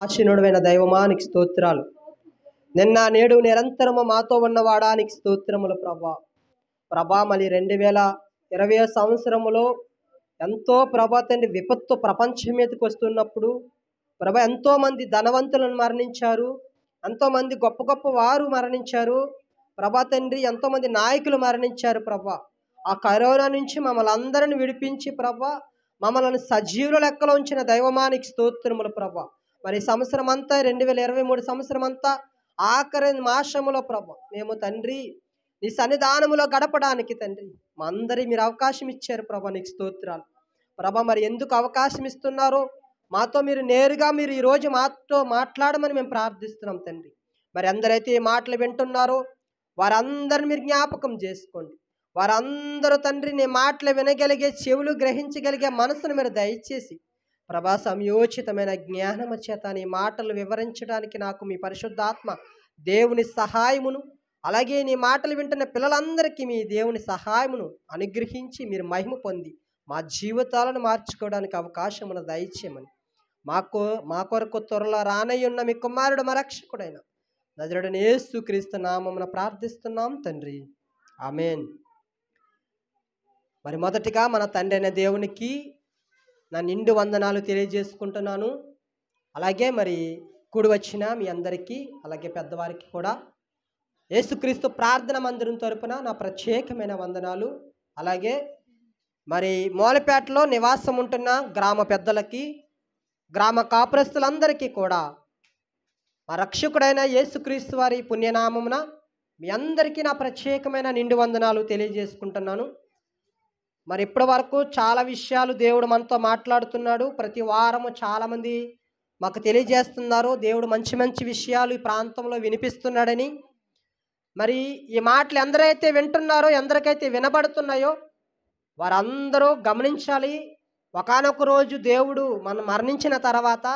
ఆశీనుడైన దైవమానికి స్తోత్రాలు. నిన్న నేడు నిరంతరము మాతో ఉన్నవాడానికి స్తోత్రములు ప్రభా. ప్రభా మళ్ళీ 2020 సంవత్సరములో ఎంతో ప్రభా తండ్రి విపత్తు ప్రపంచం మీదకి వస్తున్నప్పుడు ప్రభా ఎంతోమంది ధనవంతులను మరణించారు, ఎంతోమంది గొప్ప గొప్ప వారు మరణించారు ప్రభా తండ్రి, ఎంతోమంది నాయకులు మరణించారు ప్రభా. ఆ కరోనా నుంచి మమ్మల్ని అందరిని విడిపించి ప్రభా మమ్మల్ని సజీవుల లెక్కలో ఉంచిన దైవమానికి స్తోత్రములు ప్రభా. మరి సంవత్సరం అంతా 2023 సంవత్సరం అంతా ఆఖరి మాసములో ప్రభా మేము తండ్రి నీ సన్నిధానములో గడపడానికి తండ్రి మా అందరి మీరు అవకాశం ఇచ్చారు ప్రభా, నీకు స్తోత్రాలు ప్రభా. మరి ఎందుకు అవకాశం ఇస్తున్నారో మాతో మీరు నేరుగా మీరు ఈరోజు మాతో మాట్లాడమని మేము ప్రార్థిస్తున్నాం తండ్రి. మరి అందరైతే ఈ మాటలు వింటున్నారో వారందరిని మీరు జ్ఞాపకం చేసుకోండి. వారందరూ తండ్రి నీ మాటలు వినగలిగే చెవులు గ్రహించగలిగే మనసును మీరు దయచేసి ప్రభా సంయోచితమైన జ్ఞానము చేత నీ మాటలు వివరించడానికి నాకు మీ పరిశుద్ధాత్మ దేవుని సహాయమును, అలాగే నీ మాటలు వింటున్న పిల్లలందరికీ మీ దేవుని సహాయమును అనుగ్రహించి మీరు మహిమ పొంది మా జీవితాలను మార్చుకోవడానికి అవకాశమును దయచేయమని మా కొరకు త్వరలో రానయ్యున్న మీ కుమారుడు మా రక్షకుడైన నజరుడైన యేసుక్రీస్తు నామమున ప్రార్థిస్తున్నాం తండ్రి, ఆమేన్. మరి మొదటిగా మన తండ్రి అయిన దేవునికి నా నిండు వందనాలు తెలియజేసుకుంటున్నాను. అలాగే మరి కూడి వచ్చిన మీ అందరికీ, అలాగే పెద్దవారికి కూడా యేసుక్రీస్తు ప్రార్థన మందిరం తరపున నా ప్రత్యేకమైన వందనాలు. అలాగే మరి మూలపేటలో నివాసం ఉంటున్న గ్రామ పెద్దలకి, గ్రామ కాపురస్తులందరికీ కూడా మా రక్షకుడైన యేసుక్రీస్తు వారి పుణ్యనామమున మీ అందరికీ నా ప్రత్యేకమైన నిండు వందనాలు తెలియజేసుకుంటున్నాను. మరి ఇప్పటి వరకు చాలా విషయాలు దేవుడు మనతో మాట్లాడుతున్నాడు. ప్రతి వారము చాలామంది మాకు తెలియజేస్తున్నారు దేవుడు మంచి మంచి విషయాలు ఈ ప్రాంతంలో వినిపిస్తున్నాడని. మరి ఈ మాటలు ఎందరైతే వింటున్నారో, ఎందరికైతే వినబడుతున్నాయో వారందరూ గమనించాలి. ఒకానొక రోజు దేవుడు మనం మరణించిన తర్వాత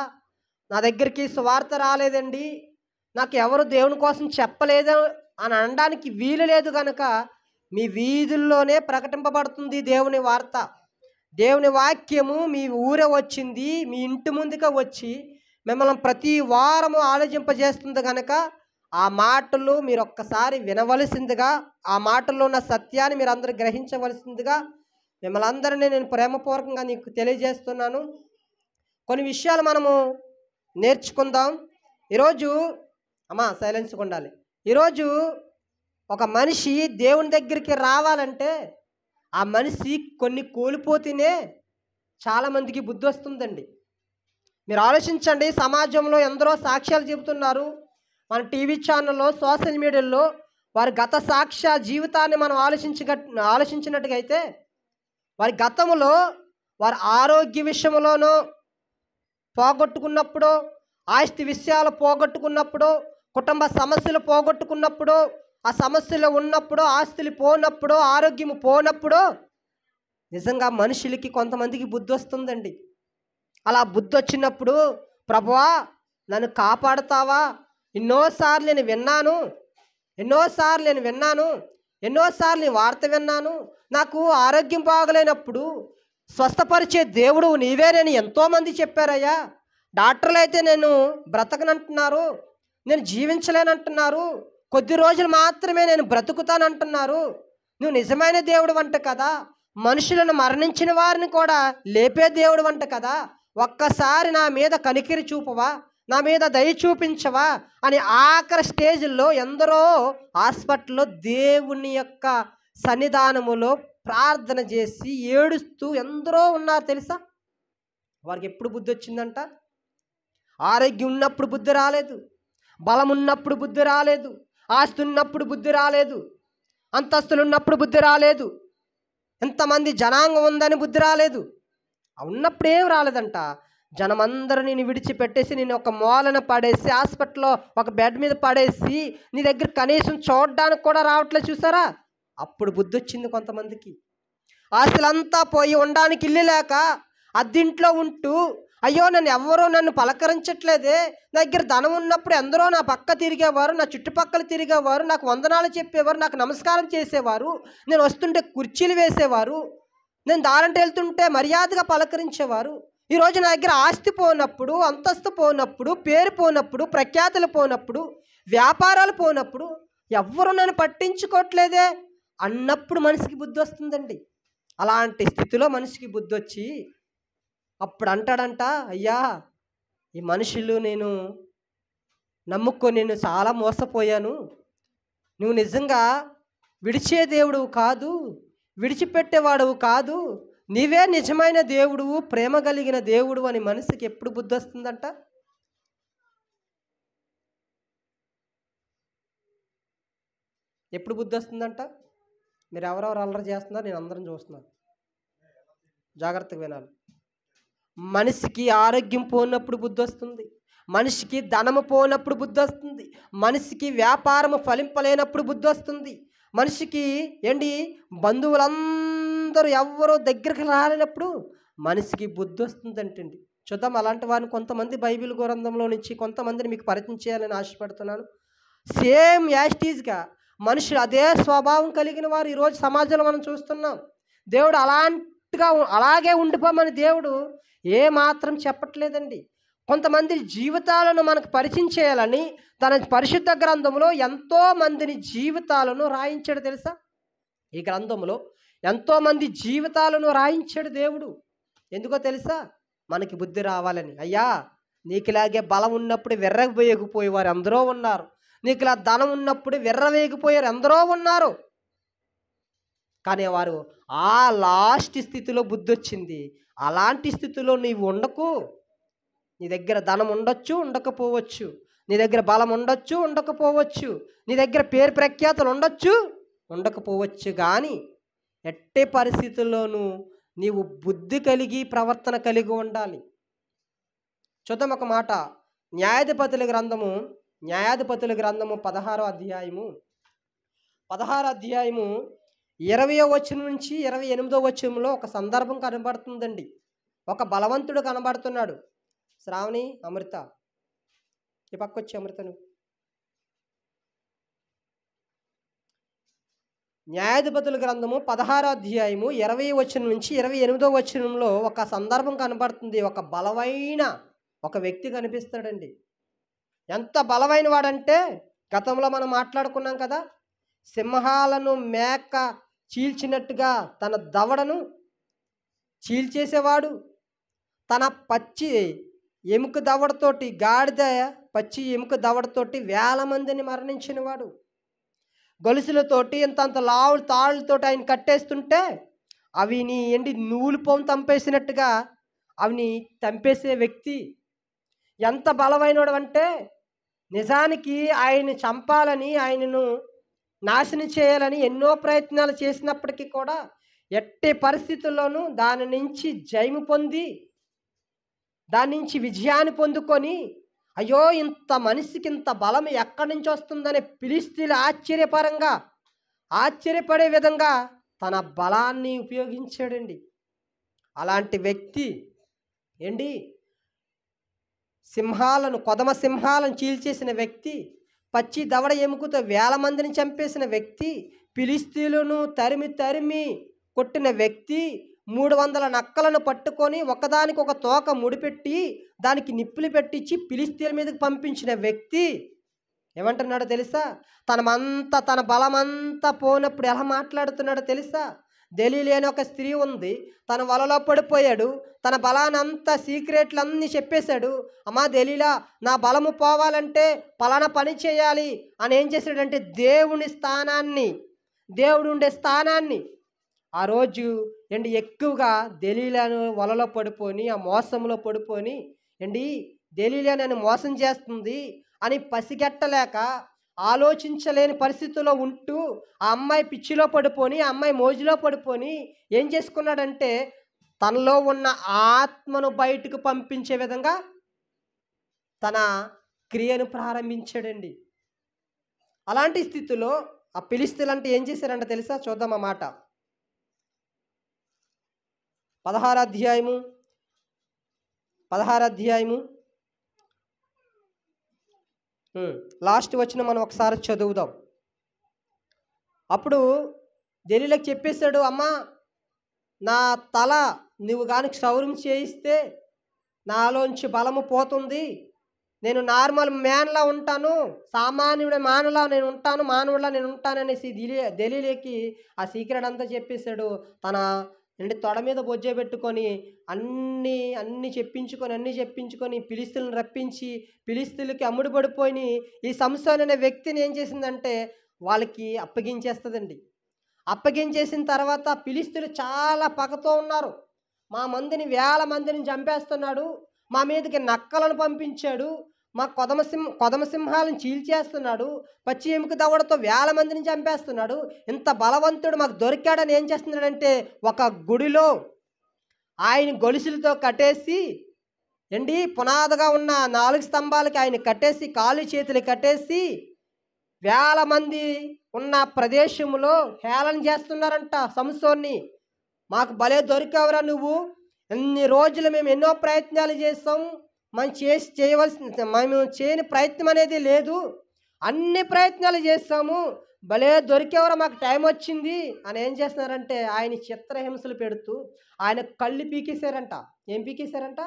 నా దగ్గరికి సువార్త రాలేదండి, నాకు ఎవరు దేవుని కోసం చెప్పలేదు అని అనడానికి వీలు లేదు కనుక మీ వీధుల్లోనే ప్రకటింపబడుతుంది దేవుని వార్త. దేవుని వాక్యము మీ ఊరే వచ్చింది, మీ ఇంటి ముందుగా వచ్చి మిమ్మల్ని ప్రతి వారము ఆలోచింపజేస్తుంది కనుక ఆ మాటలు మీరు ఒక్కసారి వినవలసిందిగా, ఆ మాటల్లో ఉన్న సత్యాన్ని మీరు అందరూ గ్రహించవలసిందిగా మిమ్మల్ని అందరినీ నేను ప్రేమపూర్వకంగా నీకు తెలియజేస్తున్నాను. కొన్ని విషయాలు మనము నేర్చుకుందాం ఈరోజు. అమ్మా సైలెన్స్గా ఉండాలి. ఈరోజు ఒక మనిషి దేవుని దగ్గరికి రావాలంటే ఆ మనిషి కొన్ని కోల్పోతేనే చాలామందికి బుద్ధి వస్తుందండి. మీరు ఆలోచించండి, సమాజంలో ఎందరో సాక్ష్యాలు చెబుతున్నారు. మన టీవీ ఛానల్లో, సోషల్ మీడియాలో వారి గత సాక్ష్య జీవితాన్ని మనం ఆలోచించినట్టుగా అయితే వారి గతంలో వారి ఆరోగ్య విషయంలోనూ పోగొట్టుకున్నప్పుడు, ఆస్తి విషయాలు పోగొట్టుకున్నప్పుడు, కుటుంబ సమస్యలు పోగొట్టుకున్నప్పుడు, ఆ సమస్యలు ఉన్నప్పుడు, ఆస్తులు పోనప్పుడు, ఆరోగ్యం పోనప్పుడు నిజంగా మనుషులకి కొంతమందికి బుద్ధి వస్తుందండి. అలా బుద్ధి వచ్చినప్పుడు ప్రభువా నన్ను కాపాడుతావా, ఎన్నోసార్లు నేను విన్నాను, ఎన్నోసార్లు నీ వార్త విన్నాను, నాకు ఆరోగ్యం బాగలేనప్పుడు స్వస్థపరిచే దేవుడు నీవేనని ఎంతోమంది చెప్పారయ్యా. డాక్టర్లు అయితే నేను బ్రతకనంటున్నారు, నేను జీవించలేనంటున్నారు, కొద్ది రోజులు మాత్రమే నేను బ్రతుకుతానంటున్నారు. నువ్వు నిజమైన దేవుడు వంట కదా, మనుషులను మరణించిన వారిని కూడా లేపే దేవుడు వంట కదా, ఒక్కసారి నా మీద కనికిరి చూపవా, నా మీద దయ చూపించవా అని ఆఖరి స్టేజ్లో ఎందరో హాస్పిటల్లో దేవుని యొక్క సన్నిధానములో ప్రార్థన చేసి ఏడుస్తూ ఎందరో ఉన్నారు తెలుసా. వారికి ఎప్పుడు బుద్ధి వచ్చిందంట? ఆరోగ్యం ఉన్నప్పుడు బుద్ధి రాలేదు, బలం ఉన్నప్పుడు బుద్ధి రాలేదు, ఆస్తి ఉన్నప్పుడు బుద్ధి రాలేదు, అంతస్తులు ఉన్నప్పుడు బుద్ధి రాలేదు, ఎంతమంది జనాంగం ఉందని బుద్ధి రాలేదు. ఉన్నప్పుడు ఏం రాలేదంట, జనమందరూ నేను విడిచిపెట్టేసి నేను ఒక మూలన పడేసి హాస్పిటల్లో ఒక బెడ్ మీద పడేసి నీ దగ్గర కనీసం చూడడానికి కూడా రావట్లేదు చూసారా. అప్పుడు బుద్ధి వచ్చింది కొంతమందికి. ఆస్తులంతా పోయి ఉండడానికి ఇల్లు లేక అద్దింట్లో ఉంటూ అయ్యో నన్ను పలకరించట్లేదే, నా దగ్గర ధనం ఉన్నప్పుడు ఎందరో నా పక్క తిరిగేవారు, నా చుట్టుపక్కల తిరిగేవారు, నాకు వందనాలు చెప్పేవారు, నాకు నమస్కారం చేసేవారు, నేను వస్తుంటే కుర్చీలు వేసేవారు, నేను దారంటే వెళ్తుంటే మర్యాదగా పలకరించేవారు, ఈరోజు నా దగ్గర ఆస్తి పోనప్పుడు, అంతస్తు పోనప్పుడు, పేరు పోనప్పుడు, ప్రఖ్యాతులు పోనప్పుడు, వ్యాపారాలు పోనప్పుడు ఎవ్వరు నన్ను పట్టించుకోవట్లేదే అన్నప్పుడు మనిషికి బుద్ధి వస్తుందండి. అలాంటి స్థితిలో మనిషికి బుద్ధి వచ్చి అప్పుడు అంటాడంట, అయ్యా ఈ మనుషులు నేను నమ్ముకొని నేను చాలా మోసపోయాను. నువ్వు నిజంగా విడిచే దేవుడువు కాదు, విడిచిపెట్టేవాడువు కాదు, నీవే నిజమైన దేవుడువు, ప్రేమ కలిగిన దేవుడు అని మనిషికి ఎప్పుడు బుద్ధి వస్తుందంట? ఎప్పుడు బుద్ధి వస్తుందంట? మీరు ఎవరెవరు అల్లరి చేస్తున్నారు, నేను అందరం చూస్తున్నాను, జాగ్రత్తగా వినాలి. మనిషికి ఆరోగ్యం పోయినప్పుడు బుద్ధి వస్తుంది, మనిషికి ధనము పోయినప్పుడు బుద్ధి వస్తుంది, మనిషికి వ్యాపారము ఫలింపలేనప్పుడు బుద్ధి వస్తుంది, మనిషికి బంధువులందరూ ఎవరో దగ్గరికి రాలేనప్పుడు మనిషికి బుద్ధి వస్తుందంటండి. చూద్దాం అలాంటి వారిని కొంతమంది బైబిల్ గ్రంథంలో నుంచి కొంతమందిని మీకు పరిచయం చేయాలని ఆశపడుతున్నాను. సేమ్ యాస్టీజ్గా మనుషులు అదే స్వభావం కలిగిన వారు ఈరోజు సమాజంలో మనం చూస్తున్నాం. దేవుడు అలాగే ఉండిపోమని దేవుడు ఏ మాత్రం చెప్పట్లేదండి. కొంతమంది జీవితాలను మనకు పరిచయం చేయాలని తన పరిశుద్ధ గ్రంథంలో ఎంతో మందిని జీవితాలను రాయించాడు తెలుసా? ఈ గ్రంథంలో ఎంతోమంది జీవితాలను రాయించాడు దేవుడు. ఎందుకో తెలుసా? మనకి బుద్ధి రావాలని. అయ్యా నీకులాగే బలం ఉన్నప్పుడు వెర్రవేగిపోయేవారు ఎందరో ఉన్నారు, నీకు ఇలా ధనం ఉన్నప్పుడు వెర్రవేగిపోయారు ఎందరో ఉన్నారు. కానీ వారు ఆ లాస్ట్ స్థితిలో బుద్ధి వచ్చింది. అలాంటి స్థితిలో నీవు ఉండకు. నీ దగ్గర ధనం ఉండొచ్చు, ఉండకపోవచ్చు, నీ దగ్గర బలం ఉండొచ్చు, ఉండకపోవచ్చు, నీ దగ్గర పేరు ప్రఖ్యాతులు ఉండొచ్చు, ఉండకపోవచ్చు, కానీ ఎట్టి పరిస్థితుల్లోనూ నీవు బుద్ధి కలిగి ప్రవర్తన కలిగి ఉండాలి. చూద్దాం ఒక మాట. న్యాయాధిపతుల గ్రంథము 16వ అధ్యాయము 20వ వచనం నుంచి 28వ వచనంలో ఒక సందర్భం కనబడుతుందండి. ఒక బలవంతుడు కనబడుతున్నాడు. శ్రావణి, అమృత ఈ పక్క వచ్చి, అమృతను. న్యాయాధిపతుల గ్రంథము 16వ అధ్యాయము 20వ వచనం నుంచి 28వ వచనంలో ఒక సందర్భం కనబడుతుంది. ఒక బలమైన ఒక వ్యక్తి కనిపిస్తాడండి. ఎంత బలమైన వాడంటే గతంలో మనం మాట్లాడుకున్నాం కదా, సింహాలను మేక చీల్చినట్టుగా తన దవడను చీల్చేసేవాడు, తన పచ్చి ఎముక దవడతోటి, గాడిద పచ్చి ఎముక దవడతోటి 1000 మందిని మరణించినవాడు, గొలుసులతోటి ఇంతంత లావులు తాళ్ళతోటి ఆయన కట్టేస్తుంటే అవిని నూలు పోము తంపేసినట్టుగా అవిని తంపేసే వ్యక్తి. ఎంత బలమైనడు అంటే నిజానికి ఆయన్ని చంపాలని, ఆయనను నాశనం చేయాలని ఎన్నో ప్రయత్నాలు చేసినప్పటికీ కూడా ఎట్టి పరిస్థితుల్లోనూ దాని నుంచి జయము పొంది, దాని నుంచి విజయాన్ని పొందుకొని, అయ్యో ఇంత మనిషికి ఇంత బలం ఎక్కడి నుంచి వస్తుందని ఫిలిష్తీయులు ఆశ్చర్యపడే విధంగా తన బలాన్ని ఉపయోగించాడండి. అలాంటి వ్యక్తి కొదమ సింహాలను చీల్చేసిన వ్యక్తి, పచ్చి దవడ ఎముకతో 1000 మందిని చంపేసిన వ్యక్తి, ఫిలిష్తీయులను తరిమి కొట్టిన వ్యక్తి, 300 నక్కలను పట్టుకొని ఒకదానికి ఒక తోక ముడిపెట్టి దానికి నిప్పులు పెట్టించి ఫిలిష్తీయుల మీదకి పంపించిన వ్యక్తి ఏమంటున్నాడో తెలుసా? తన బలమంతా పోనప్పుడు ఎలా మాట్లాడుతున్నాడో తెలుసా? దెలీలా అనే ఒక స్త్రీ ఉంది, తన వలలో పడిపోయాడు, తన బలానంతా సీక్రెట్లన్నీ చెప్పేశాడు. అమ్మా దెలీలా, నా బలము పోవాలంటే పలానా పని చేయాలి అని ఏం చేశాడంటే దేవుడు ఉండే స్థానాన్ని ఆ రోజు ఎక్కువగా దెలీలాను వలలో పడిపోని, ఆ మోసంలో పడిపోని దెలీలా నన్ను మోసం చేస్తుంది అని పసిగట్టలేక ఆలోచించలేని పరిస్థితుల్లో ఉంటూ ఆ అమ్మాయి పిచ్చిలో పడిపోని, ఆ అమ్మాయి మోజులో పడిపోని ఏం చేసుకున్నాడంటే తనలో ఉన్న ఆత్మను బయటకు పంపించే విధంగా తన క్రియను ప్రారంభించాడండి. అలాంటి స్థితిలో ఆ ఫిలిష్తీయులు అంటే ఏం చేశారంటే తెలుసా? చూద్దాం ఆ మాట. 16వ అధ్యాయము లాస్ట్ వచ్చిన మనం ఒకసారి చదువుదాం. అప్పుడు దెలీలాకి చెప్పేశాడు, అమ్మా నా తల నువ్వు కానీ క్షౌరం చేయిస్తే నాలోంచి బలము పోతుంది, నేను నార్మల్ మ్యాన్లా ఉంటాను, సామాన్యుడి మానవులా నేను ఉంటాను, మానవుడిలా నేను ఉంటాననేసి దెలీలేకి ఆ సీక్రెట్ అంతా చెప్పేశాడు. తన తొడ మీద బొజ్జే పెట్టుకొని అన్నీ చెప్పించుకొని ఫిలిష్తీయులను రప్పించి ఫిలిష్తీయులకి అమ్ముడు పడిపోయి ఈ సంసోను అనే వ్యక్తిని ఏం చేసిందంటే వాళ్ళకి అప్పగించేస్తుందండి. అప్పగించేసిన తర్వాత ఫిలిష్తీయులు చాలా పగతో ఉన్నారు. మా మందిని వేల మందిని చంపేస్తున్నాడు, మా మీదకి నక్కలను పంపించాడు, మా కొదమసింహాలను చీల్చేస్తున్నాడు, పచ్చి ఎముక దవడతో వేల మందిని చంపేస్తున్నాడు, ఇంత బలవంతుడు మాకు దొరికాడని ఏం చేస్తున్నాడంటే ఒక గుడిలో ఆయన గొలుసులతో కట్టేసి పునాదిగా ఉన్న 4 స్తంభాలకి ఆయన కట్టేసి కాళ్ళు చేతులు కట్టేసి వేల మంది ఉన్న ప్రదేశంలో హేళన చేస్తున్నారంట సంసోన్ని. మాకు భలే దొరికావురా నువ్వు, ఎన్ని రోజులు మేము ఎన్నో ప్రయత్నాలు చేస్తాం, మేము చేయని ప్రయత్నం అనేది లేదు, అన్ని ప్రయత్నాలు చేస్తాము, భలే దొరికేవరా, మాకు టైం వచ్చింది అని ఏం చేస్తున్నారంటే ఆయన చిత్రహింసలు పెడుతూ ఆయన కళ్ళు పీకేశారంట. ఏం పీకేశారంట?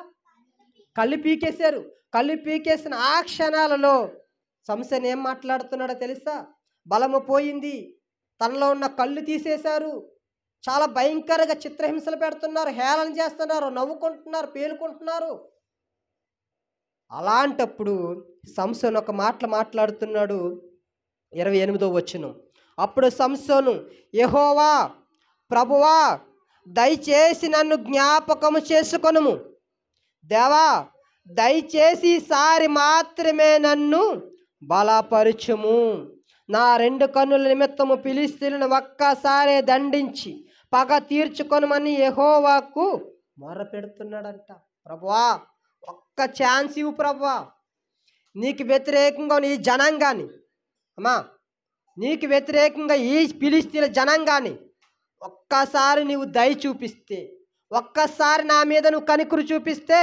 కళ్ళు పీకేశారు. కళ్ళు పీకేసిన ఆ క్షణాలలో సంసోను ఏం మాట్లాడుతున్నాడో తెలుసా? బలము పోయింది, తనలో ఉన్న కళ్ళు తీసేశారు, చాలా భయంకరంగా చిత్రహింసలు పెడుతున్నారు, హేళన చేస్తున్నారు, నవ్వుకుంటున్నారు, పేలుకుంటున్నారు. అలాంటప్పుడు సంసోను ఒక మాట్లాడుతున్నాడు. 28వ వచనం. అప్పుడు సంసోను, యెహోవా ప్రభువా దయచేసి నన్ను జ్ఞాపకము చేసుకొనుము, దేవా దయచేసి ఈసారి మాత్రమే నన్ను బలపరచుము, నా 2 కన్నుల నిమిత్తము ఫిలిష్తీయులను ఒక్కసారే దండించి పగ తీర్చుకొనమని యెహోవాకు మొరపెడుతున్నాడంట. ప్రభువా ఒక్క ఛాన్స్ ఇవ్వు ప్రభువా, నీకు వ్యతిరేకంగా ఈ జనాంగాన్ని, నీకు వ్యతిరేకంగా ఈ ఫిలిష్తీయుల జనాంగాన్ని ఒక్కసారి నీవు దయ చూపిస్తే, ఒక్కసారి నా మీద నువ్వు కనికరు చూపిస్తే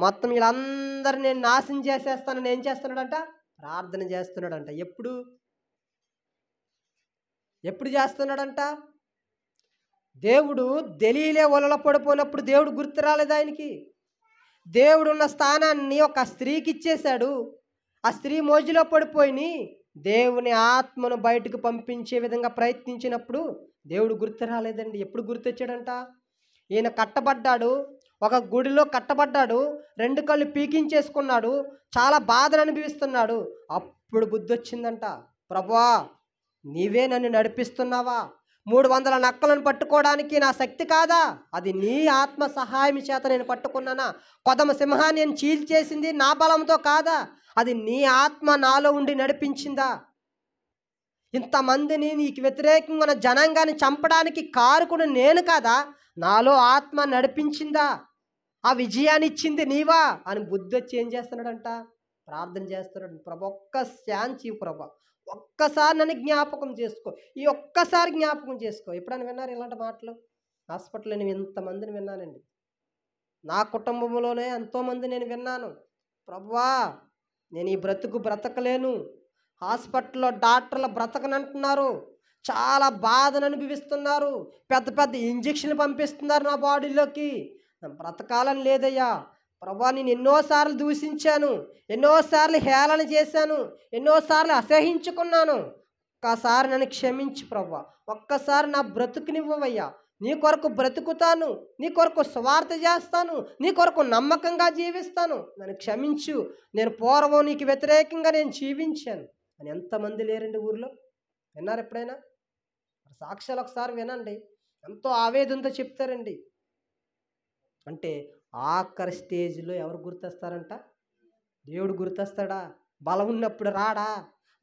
మొత్తం వీళ్ళందరూ నేను నాశనం చేసేస్తానని ఏం చేస్తున్నాడంట? ప్రార్థన చేస్తున్నాడంట. ఎప్పుడు చేస్తున్నాడంట? దేవుడు దెలీలే వలలో పడిపోయినప్పుడు దేవుడు గుర్తు రాలేదు ఆయనకి. దేవుడు ఉన్న స్థానాన్ని ఒక స్త్రీకి ఇచ్చేశాడు. ఆ స్త్రీ మోజులో పడిపోయి దేవుని ఆత్మను బయటకు పంపించే విధంగా ప్రయత్నించినప్పుడు దేవుడు గుర్తు రాలేదండి. ఎప్పుడు గుర్తొచ్చాడంట? ఈయన కట్టబడ్డాడు, ఒక గుడిలో కట్టబడ్డాడు, 2 కళ్ళు పీకించేసుకున్నాడు, చాలా బాధను అనుభవిస్తున్నాడు. అప్పుడు బుద్ధి వచ్చిందంట, ప్రభువా నీవే నన్ను నడిపిస్తున్నావా, 300 నక్కలను పట్టుకోవడానికి నా శక్తి కాదా, అది నీ ఆత్మ సహాయం చేత నేను పట్టుకున్నానా, కొదమ సింహాన్ని నేను చీల్చేసింది నా బలంతో కాదా, అది నీ ఆత్మ నాలో ఉండి నడిపించిందా, ఇంతమందిని నీకు వ్యతిరేకంగా ఉన్న జనాంగాన్ని చంపడానికి కారకుడు నేను కాదా, నాలో ఆత్మ నడిపించిందా, ఆ విజయాన్ని ఇచ్చింది నీవా అని బుద్ధి వచ్చి ఏం చేస్తున్నాడంట? ప్రార్థన చేస్తున్నాడు. ప్రభు ఒక్క శాంతి ప్రభు, ఒక్కసారి నన్ను జ్ఞాపకం చేసుకో, ఈ ఒక్కసారి జ్ఞాపకం చేసుకో. ఎప్పుడైనా విన్నారు ఇలాంటి మాటలు? హాస్పిటల్లో నేను ఇంతమందిని విన్నానండి, నా కుటుంబంలోనే ఎంతోమంది నేను విన్నాను. ప్రభువా నేను ఈ బ్రతకలేను, హాస్పిటల్లో డాక్టర్లు బ్రతకనంటున్నారు, చాలా బాధను అనుభవిస్తున్నారు, పెద్ద పెద్ద ఇంజక్షన్లు పంపిస్తున్నారు నా బాడీలోకి, బ్రతకాలని లేదయ్యా ప్రభా, నేను ఎన్నోసార్లు దూషించాను, ఎన్నోసార్లు హేళన చేశాను, ఎన్నోసార్లు అసహించుకున్నాను, ఒక్కసారి నన్ను క్షమించు ప్రభా, ఒక్కసారి నా బ్రతుకునివ్వవయ్యా, నీ కొరకు బ్రతుకుతాను, నీ కొరకు స్వార్థ చేస్తాను, నీ కొరకు నమ్మకంగా జీవిస్తాను, నన్ను క్షమించు, నేను పూర్వం నీకు వ్యతిరేకంగా నేను జీవించాను అని ఎంతమంది లేరండి ఊరిలో? విన్నారు ఎప్పుడైనా? సాక్ష్యాలు ఒకసారి వినండి, ఎంతో ఆవేదనతో చెప్తారండి. అంటే ఆఖరి స్టేజ్లో ఎవరు గుర్తొస్తారంట? దేవుడు గుర్తొస్తాడా? బలం ఉన్నప్పుడు రాడా?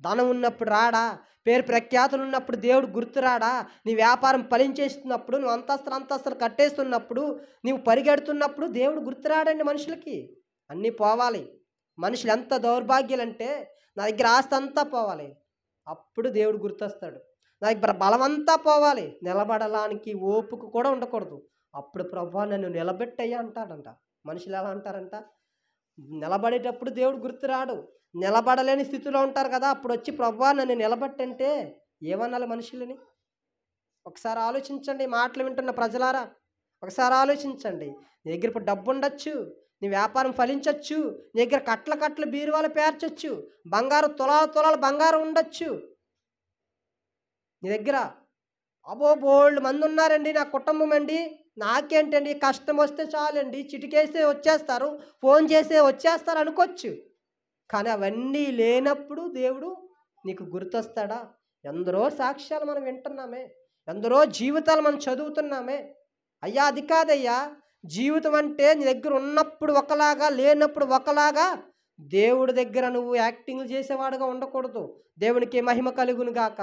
ధనం ఉన్నప్పుడు రాడా? పేరు ప్రఖ్యాతులు ఉన్నప్పుడు దేవుడు గుర్తు రాడా? నీ వ్యాపారం ఫలించేస్తున్నప్పుడు, నువ్వు అంతస్తులు కట్టేస్తున్నప్పుడు, నీవు పరిగెడుతున్నప్పుడు దేవుడు గుర్తు రాడండి మనుషులకి. అన్నీ పోవాలి. మనుషులు ఎంత దౌర్భాగ్యులంటే నా దగ్గర ఆస్తి అంతా పోవాలి, అప్పుడు దేవుడు గుర్తొస్తాడు. నా దగ్గర బలమంతా పోవాలి, నిలబడడానికి ఓపిక కూడా ఉండకూడదు, అప్పుడు ప్రభువా నన్ను నిలబెట్టయ్యా అంటాడంట. మనుషులు ఎలా అంటారంట? నిలబడేటప్పుడు దేవుడు గుర్తురాడు, నిలబడలేని స్థితిలో ఉంటారు కదా, అప్పుడు వచ్చి ప్రభువా నన్ను నిలబెట్టంటే ఏమనాలి మనుషులని? ఒకసారి ఆలోచించండి, మాటలు వింటున్న ప్రజలారా, ఒకసారి ఆలోచించండి. నీ దగ్గర ఇప్పుడు డబ్బు ఉండొచ్చు, నీ వ్యాపారం ఫలించవచ్చు, నీ దగ్గర కట్ల కట్టలు బీరువాలు పేర్చొచ్చు, బంగారం తులాల తులాల బంగారం ఉండొచ్చు నీ దగ్గర. అబ్బో బోల్డ్ మంది ఉన్నారండి నా కుటుంబం అండి, నాకేంటండి కష్టం వస్తే చాలండి చిటికేస్తే వచ్చేస్తారు, ఫోన్ చేస్తే వచ్చేస్తారు అనుకోవచ్చు. కానీ అవన్నీ లేనప్పుడు దేవుడు నీకు గుర్తొస్తాడా? ఎందరో సాక్ష్యాలు మనం వింటున్నామే, ఎందరో జీవితాలు మనం చదువుతున్నామే. అయ్యా అది కాదయ్యా, జీవితం అంటే నీ దగ్గర ఉన్నప్పుడు ఒకలాగా లేనప్పుడు ఒకలాగా. దేవుడి దగ్గర నువ్వు యాక్టింగ్లు చేసేవాడుగా ఉండకూడదు. దేవునికి మహిమ కలుగును గాక.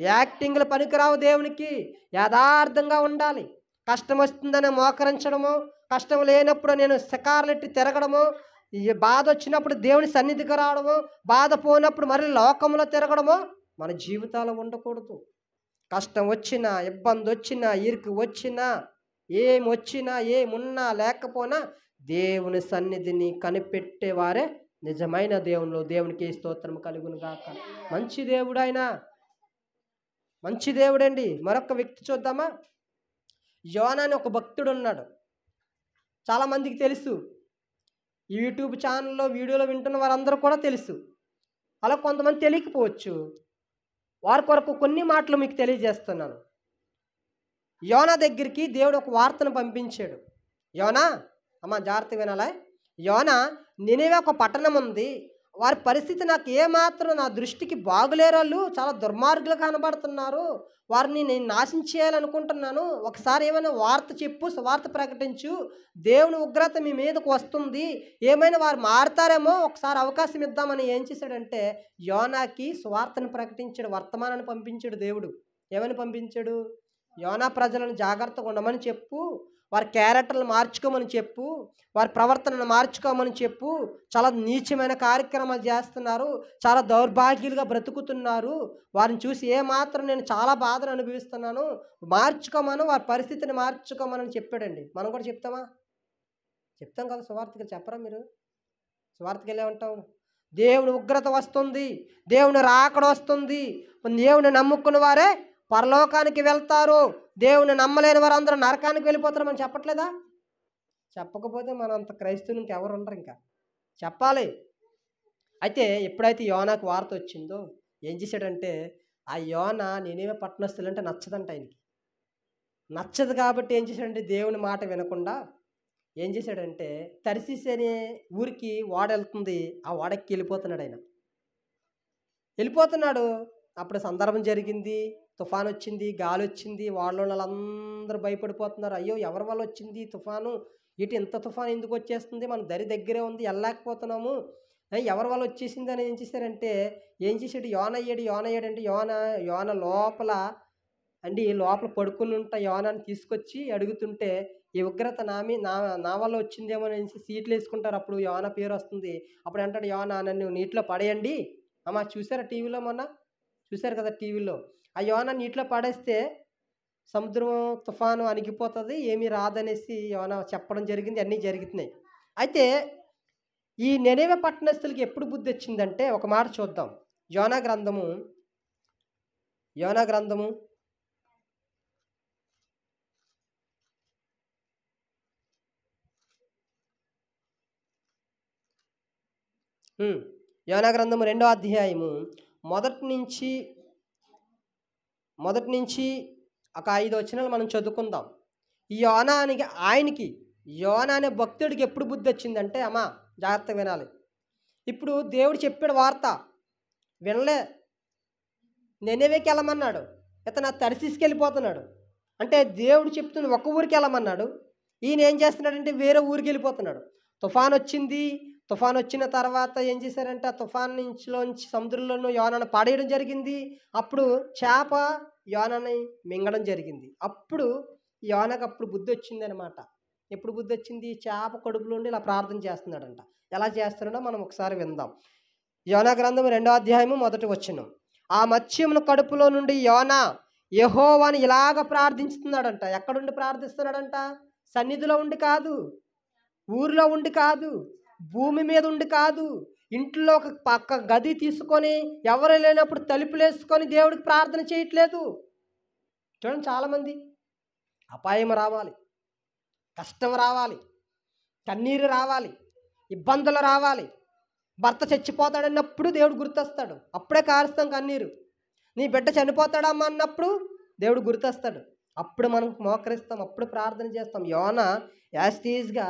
యాక్టింగ్లు పనికిరావు దేవునికి, యథార్థంగా ఉండాలి. కష్టం వస్తుందని మోకరించడము, కష్టం లేనప్పుడు నేను శకార్లెట్టి తిరగడము, ఈ బాధ వచ్చినప్పుడు దేవుని సన్నిధికి రావడము, బాధ పోయినప్పుడు మళ్ళీ లోకంలో తిరగడము మన జీవితాలు ఉండకూడదు. కష్టం వచ్చినా, ఇబ్బంది వచ్చినా, ఇరుకు వచ్చినా, ఏమొచ్చినా, ఏమున్నా లేకపోయినా దేవుని సన్నిధిని కనిపెట్టేవారే నిజమైన దేవుళ్ళు. దేవునికి స్తోత్రం కలుగును గాక. మంచి దేవుడు ఆయన, మంచి దేవుడండి. మరొక వ్యక్తి చూద్దామా? యోనా అని ఒక భక్తుడు ఉన్నాడు, చాలామందికి తెలుసు. ఈ యూట్యూబ్ ఛానల్లో వీడియోలో వింటున్న వారందరూ కూడా తెలుసు. అలా కొంతమంది తెలియకపోవచ్చు, వారి కొరకు కొన్ని మాటలు మీకు తెలియజేస్తున్నాను. యోనా దగ్గరికి దేవుడు ఒక వార్తను పంపించాడు. యోనా, అమ్మ జాగ్రత్త వినాలా? యోనా, నినివే ఒక పట్టణం ఉంది, వారి పరిస్థితి నాకు ఏమాత్రం నా దృష్టికి బాగులేరు, వాళ్ళు చాలా దుర్మార్గులు కనబడుతున్నారు, వారిని నేను నాశనం చేయాలనుకుంటున్నాను. ఒకసారి ఏమైనా వార్త చెప్పు, వార్త ప్రకటించు, దేవుని ఉగ్రత మీ మీదకు వస్తుంది, ఏమైనా వారు మారుతారేమో, ఒకసారి అవకాశం ఇద్దామని ఏం చేశాడంటే యోనాకి సువార్తను ప్రకటించాడు, వర్తమానాన్ని పంపించాడు దేవుడు. ఏమని పంపించాడు? యోనా ప్రజలను జాగ్రత్తగా ఉండమని చెప్పు, వారి క్యారెక్టర్లు మార్చుకోమని చెప్పు, వారి ప్రవర్తనను మార్చుకోమని చెప్పు, చాలా నీచమైన కార్యక్రమాలు చేస్తున్నారు, చాలా దౌర్భాగ్యులుగా బ్రతుకుతున్నారు, వారిని చూసి ఏమాత్రం నేను చాలా బాధను అనుభవిస్తున్నాను, మార్చుకోమను, వారి పరిస్థితిని మార్చుకోమని చెప్పాడండి. మనం కూడా చెప్తామా? చెప్తాం కదా. సువార్తకి చెప్పరా మీరు? సువార్తకి వెళ్ళే ఉంటాం. దేవుని ఉగ్రత వస్తుంది, దేవుని రాకడ వస్తుంది, దేవుని నమ్ముకున్న వారే పరలోకానికి వెళ్తారు, దేవుని నమ్మలేని వారు అందరూ నరకానికి వెళ్ళిపోతారు మనం చెప్పట్లేదా? చెప్పకపోతే మనం అంత క్రైస్తవులు ఇంకెవరు ఉండరు, ఇంకా చెప్పాలి. అయితే ఎప్పుడైతే యోనాకు వార్త వచ్చిందో ఏం చేశాడంటే, ఆ యోనా నినివే పట్టణస్థులంటే నచ్చదంట ఆయనకి. నచ్చదు కాబట్టి ఏం చేశాడంటే దేవుని మాట వినకుండా ఏం చేశాడంటే తర్సీసు అనే ఊరికి ఓడ వెళ్తుంది, ఆ ఓడకి వెళ్ళిపోతున్నాడు ఆయన. వెళ్ళిపోతున్నాడు. అప్పుడు సందర్భం జరిగింది, తుఫాను వచ్చింది, గాలి వచ్చింది, వాళ్ళందరూ భయపడిపోతున్నారు. అయ్యో ఎవరి వల్ల వచ్చింది తుఫాను, ఇటు ఇంత తుఫాను ఎందుకు వచ్చేస్తుంది, మన దగ్గరే ఉంది, వెళ్ళలేకపోతున్నాము, ఎవరి వల్ల వచ్చేసింది అని ఏం చేశారంటే ఏం చేశాడు? యోనా అయ్యాడంటే యోన లోపల అండి, లోపల పడుకుని ఉంటా యోనాన్ని తీసుకొచ్చి అడుగుతుంటే, ఈ ఉగ్రత నా వల్ల వచ్చిందేమో అనేసి సీట్లు వేసుకుంటారు. అప్పుడు యోనా పేరు వస్తుంది. అప్పుడు అంటాడు యోనా, నన్ను నీటిలో పడేయండి. అమ్మ చూసారా టీవీలో, మొన్న చూశారు కదా టీవీలో, ఆ యోనా నీటిలో పడేస్తే సముద్రం తుఫాను అణిగిపోతుంది, ఏమీ రాదనేసి యోనా చెప్పడం జరిగింది. అన్నీ జరుగుతున్నాయి. అయితే ఈ నెనివే పట్టణస్థులకి ఎప్పుడు బుద్ధి వచ్చిందంటే ఒక మాట చూద్దాం. యోనా గ్రంథము 2వ అధ్యాయము మొదటి నుంచి ఒక 5 వచనాలు మనం చదువుకుందాం. ఈ యోనా అనే భక్తుడికి ఎప్పుడు బుద్ధి వచ్చిందంటే, అమ్మా జాగ్రత్తగా వినాలి. ఇప్పుడు దేవుడు చెప్పాడు వార్త, వినలే. నెనివేకి వెళ్ళమన్నాడు, ఇతను తర్సీసుకి వెళ్ళిపోతున్నాడు. అంటే దేవుడు చెప్తున్న ఒక ఊరికి వెళ్ళమన్నాడు, ఈయన ఏం చేస్తున్నాడంటే వేరే ఊరికి వెళ్ళిపోతున్నాడు. తుఫాన్ వచ్చింది. తుఫాన్ వచ్చిన తర్వాత ఏం చేశారంటే ఆ తుఫాన్ నుంచిలోంచి సముద్రంలోనూ యోనాను పడేయడం జరిగింది. అప్పుడు చేప యోనాని మింగడం జరిగింది. అప్పుడు యోనాకు అప్పుడు బుద్ధి వచ్చింది అనమాట. ఎప్పుడు బుద్ధి వచ్చింది? చేప కడుపులో ఉండి ఇలా ప్రార్థన చేస్తున్నాడంట. ఎలా చేస్తున్నాడో మనం ఒకసారి విందాం. యోనా గ్రంథం 2వ అధ్యాయము 1వ వచనం. ఆ మత్స్యమును కడుపులో నుండి యోనా యెహోవాని ఇలాగ ప్రార్థిస్తున్నాడంట. ఎక్కడుండి ప్రార్థిస్తున్నాడంట? సన్నిధిలో ఉండి కాదు, ఊరిలో ఉండి కాదు, భూమి మీద ఉండి కాదు, ఇంట్లో ఒక పక్క గది తీసుకొని ఎవరు లేనప్పుడు తలుపులు వేసుకొని దేవుడికి ప్రార్థన చేయట్లేదు. చూడండి, చాలామంది అపాయం రావాలి, కష్టం రావాలి, కన్నీరు రావాలి, ఇబ్బందులు రావాలి. భర్త చచ్చిపోతాడన్నప్పుడు దేవుడు గుర్తొస్తాడు. అప్పుడే కారుస్తాం కన్నీరు. నీ బిడ్డ చనిపోతాడమ్మా అన్నప్పుడు దేవుడు గుర్తొస్తాడు. అప్పుడు మనం మోకరిస్తాం, అప్పుడు ప్రార్థన చేస్తాం. యాస్టీజ్గా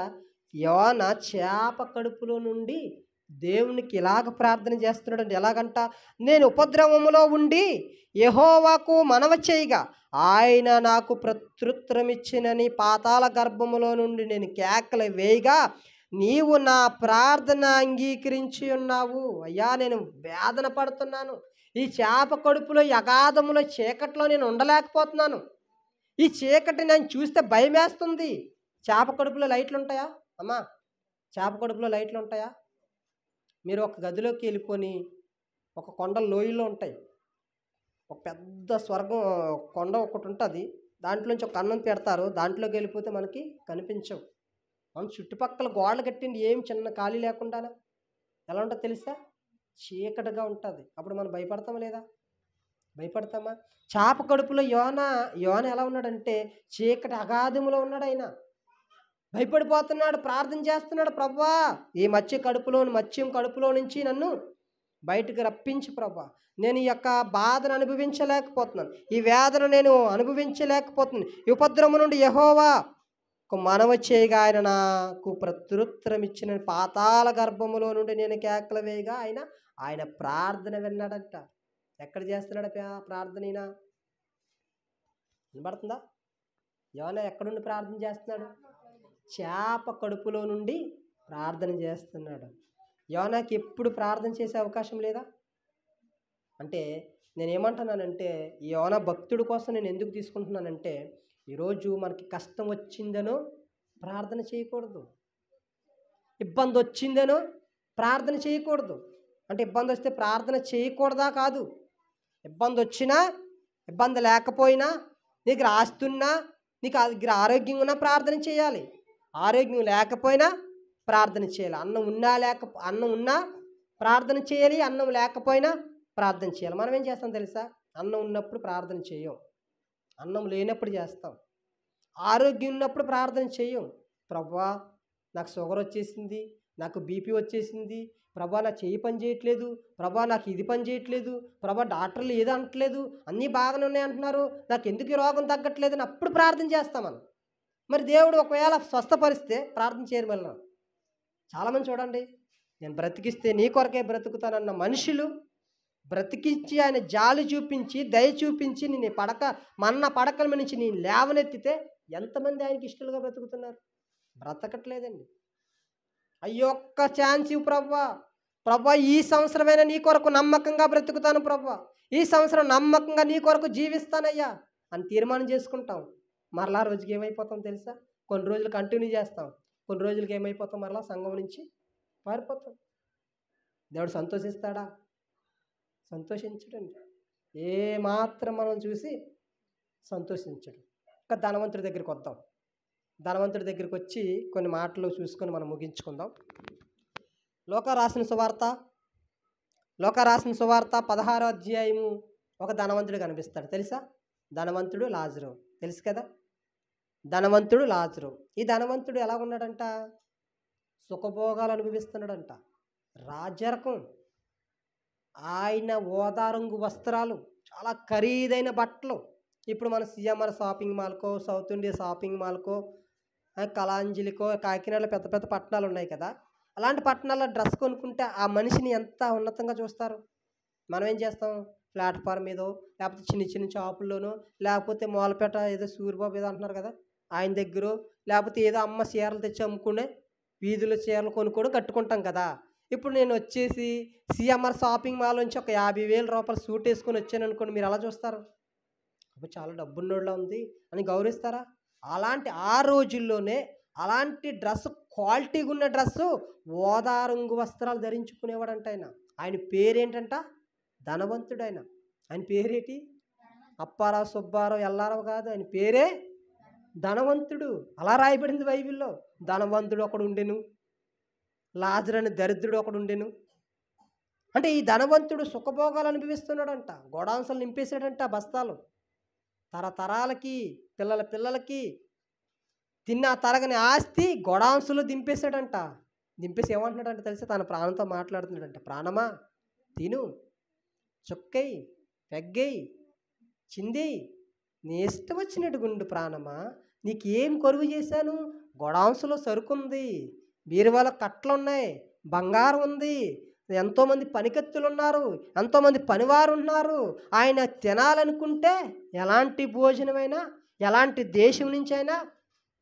యోన చేప కడుపులో నుండి దేవునికి ఇలాగ ప్రార్థన చేస్తున్నాడు. అంటే ఎలాగంట, నేను ఉపద్రవములో ఉండి యెహోవాకు మనవి చేయగా ఆయన నాకు ప్రత్యుత్తరం ఇచ్చినని పాతాళ గర్భములో నుండి నేను కేకలు వేయగా నీవు నా ప్రార్థన అంగీకరించి ఉన్నావు. అయ్యా, నేను వేదన పడుతున్నాను. ఈ చేప కడుపులో, ఈ అగాధములో, చీకట్లో నేను ఉండలేకపోతున్నాను. ఈ చీకటి నేను చూస్తే భయం వేస్తుంది. చేప కడుపులో లైట్లు ఉంటాయా అమ్మా? చేప కడుపులో లైట్లు ఉంటాయా? మీరు ఒక గదిలోకి వెళ్ళిపోని, ఒక కొండ లోయలో ఉంటాయి, ఒక పెద్ద స్వర్గం కొండ ఒకటి ఉంటుంది, దాంట్లోంచి ఒక అన్నం పెడతారు, దాంట్లోకి వెళ్ళిపోతే మనకి కనిపించవు. మనం చుట్టుపక్కల గోడలు కట్టిండి ఏం చిన్న ఖాళీ లేకుండా ఎలా ఉంటుందో తెలుసా? చీకటిగా ఉంటుంది. అప్పుడు మనం భయపడతామా లేదా? భయపడతామా? చేప కడుపులో యోన ఎలా ఉన్నాడంటే చీకటి అగాధములో ఉన్నాడు. ఆయన భయపడిపోతున్నాడు, ప్రార్థన చేస్తున్నాడు. ప్రభువా, ఈ మత్స్యం కడుపులో నుంచి నన్ను బయటకు రప్పించి ప్రభువా, నేను ఈ యొక్క బాధను అనుభవించలేకపోతున్నాను, ఈ వేదన నేను అనుభవించలేకపోతున్నాను. ఈ ఉపద్రవం నుండి యెహోవా మనవి చేయగా ఆయన నాకు ప్రత్యుత్తరం ఇచ్చిన పాతాళ గర్భములో నుండి నేను కేకలు వేయగా ఆయన ప్రార్థన విన్నాడంట. ఎక్కడ చేస్తున్నాడు ప్రార్థన? వినబడుతుందా? యోన ఎక్కడుండి ప్రార్థన చేస్తున్నాడు? చేప కడుపులో నుండి ప్రార్థన చేస్తున్నాడు. యోనాకి ఎప్పుడు ప్రార్థన చేసే అవకాశం లేదా? అంటే నేనేమంటున్నానంటే, ఈ యోన భక్తుడి కోసం నేను ఎందుకు తీసుకుంటున్నానంటే, ఈరోజు మనకి కష్టం వచ్చిందనో ప్రార్థన చేయకూడదు, ఇబ్బంది వచ్చిందనో ప్రార్థన చేయకూడదు. అంటే ఇబ్బంది వస్తే ప్రార్థన చేయకూడదా? కాదు. ఇబ్బంది వచ్చినా, ఇబ్బంది లేకపోయినా, నీకు రాస్తున్నా, నీకు దగ్గర ఆరోగ్యం ఉన్నా ప్రార్థన చేయాలి, ఆరోగ్యం లేకపోయినా ప్రార్థన చేయాలి. అన్నం ఉన్నా ప్రార్థన చేయాలి, అన్నం లేకపోయినా ప్రార్థన చేయాలి. మనం ఏం చేస్తాం తెలుసా? అన్నం ఉన్నప్పుడు ప్రార్థన చేయం, అన్నం లేనప్పుడు చేస్తాం. ఆరోగ్యం ఉన్నప్పుడు ప్రార్థన చేయం. ప్రభువా, నాకు షుగర్ వచ్చేసింది, నాకు బీపీ వచ్చేసింది, ప్రభా నా చెయ్యి పని చేయట్లేదు, ప్రభా నాకు ఇది పని చేయట్లేదు, ప్రభా డాక్టర్లు ఏదో అనట్లేదు, అన్నీ బాగానే ఉన్నాయి అంటున్నారు, నాకు ఎందుకు ఈ రోగం తగ్గట్లేదు అని అప్పుడు ప్రార్థన చేస్తాం మనం. మరి దేవుడు ఒకవేళ స్వస్థపరిస్తే ప్రార్థన చేయరు. మళ్ళీ చాలామంది చూడండి, నేను బ్రతికిస్తే నీ కొరకే బ్రతుకుతానన్న మనుషులు బ్రతికించి ఆయన జాలి చూపించి, దయ చూపించి, నేను పడకల నుంచి నేను లేవనెత్తితే ఎంతమంది ఆయనకి ఇష్టలుగా బ్రతుకుతున్నారు? బ్రతకట్లేదండి. అయ్యో, ఒక్క ఛాన్స్ ఇవ్వు ప్రభా, ఈ సంవత్సరమైనా నీ కొరకు నమ్మకంగా బ్రతుకుతాను ప్రభా, ఈ సంవత్సరం నమ్మకంగా నీ కొరకు జీవిస్తానయ్యా అని తీర్మానం చేసుకుంటాం. మరలా రోజుకి ఏమైపోతాం తెలుసా? కొన్ని రోజులు కంటిన్యూ చేస్తాం, కొన్ని రోజులకి ఏమైపోతాం, మరలా సంఘం నుంచి పారిపోతాం. దేవుడు సంతోషిస్తాడా? సంతోషించడండి. ఏ మాత్రం మనం చూసి సంతోషించడు. ఇంకా ధనవంతుడి దగ్గరికి వద్దాం. ధనవంతుడి దగ్గరికి వచ్చి కొన్ని మాటలు చూసుకొని మనం ముగించుకుందాం. లోకా రాసిన సువార్త 16వ అధ్యాయము. ఒక ధనవంతుడు కనిపిస్తాడు, తెలుసా? ధనవంతుడు లాజరు, తెలుసు కదా? ధనవంతుడు లాజరు. ఈ ధనవంతుడు ఎలా ఉన్నాడంట? సుఖభోగాలు అనుభవిస్తున్నాడంట, రాజరకం. ఆయన ఓదారంగు వస్త్రాలు, చాలా ఖరీదైన బట్టలు. ఇప్పుడు మన సిఎంఆర్ షాపింగ్ మాల్కో, సౌత్ ఇండియా షాపింగ్ మాల్కో, కళాంజలికో, కాకినాడలో పెద్ద పెద్ద పట్టణాలు ఉన్నాయి కదా, అలాంటి పట్టణాల్లో డ్రెస్ కొనుక్కుంటే ఆ మనిషిని ఎంత ఉన్నతంగా చూస్తారు. మనం ఏం చేస్తాం? ప్లాట్ఫామ్ మీదో, లేకపోతే చిన్న చిన్న షాపుల్లోనో, లేకపోతే మూలపేట ఏదో సూరిబాబు ఏదో అంటున్నారు కదా, ఆయన దగ్గర, లేకపోతే ఏదో అమ్మ చీరలు తెచ్చి అమ్ముకునే వీధుల్లో చీరలు కొనుక్కోవడం కట్టుకుంటాం కదా. ఇప్పుడు నేను వచ్చేసి సిఎంఆర్ షాపింగ్ మాల్ నుంచి ఒక 50,000 రూపాయలు సూట్ వేసుకొని వచ్చాను అనుకోండి, మీరు ఎలా చూస్తారు? అప్పుడు చాలా డబ్బున్నోళ్ళ ఉంది అని గౌరవిస్తారా? అలాంటి ఆ రోజుల్లోనే అలాంటి డ్రెస్, క్వాలిటీగా ఉన్న డ్రెస్సు, ఓదారంగు వస్త్రాలు ధరించుకునేవాడంట. ఆయన పేరేంటంట? ధనవంతుడు. ఆయన పేరేటి? అప్పారావు, సుబ్బారావు, ఎల్లారావు కాదు, ఆయన పేరే ధనవంతుడు. అలా రాయబడింది బైబిల్లో. ధనవంతుడు ఒకడు ఉండెను, లాజరు అనే దరిద్రుడు ఒకడు ఉండెను. అంటే ఈ ధనవంతుడు సుఖభోగాలు అనుభవిస్తున్నాడంట, గోడాంసలు నింపేశాడంట బస్తాలు, తరతరాలకి, పిల్లలకి తిన్న తరగని ఆస్తి గోడాంసులు దింపేశాడంట. దింపేసి ఏమంటున్నాడంటే తెలిసి తన ప్రాణంతో మాట్లాడుతున్నాడంట, ప్రాణమా తిను, చుక్కయి, పెగ్గయి, చిందేయి, నీ ఇష్టం వచ్చినట్టు గుండు ప్రాణమా, నీకేం కొరువు చేశాను? గొడాంసులో సరుకుంది, బీరువాల కట్టలున్నాయి, బంగారం ఉంది, ఎంతోమంది పనికత్తులు ఉన్నారు, ఎంతోమంది పనివారు ఉన్నారు. ఆయన తినాలనుకుంటే ఎలాంటి భోజనమైనా ఎలాంటి దేశం నుంచి అయినా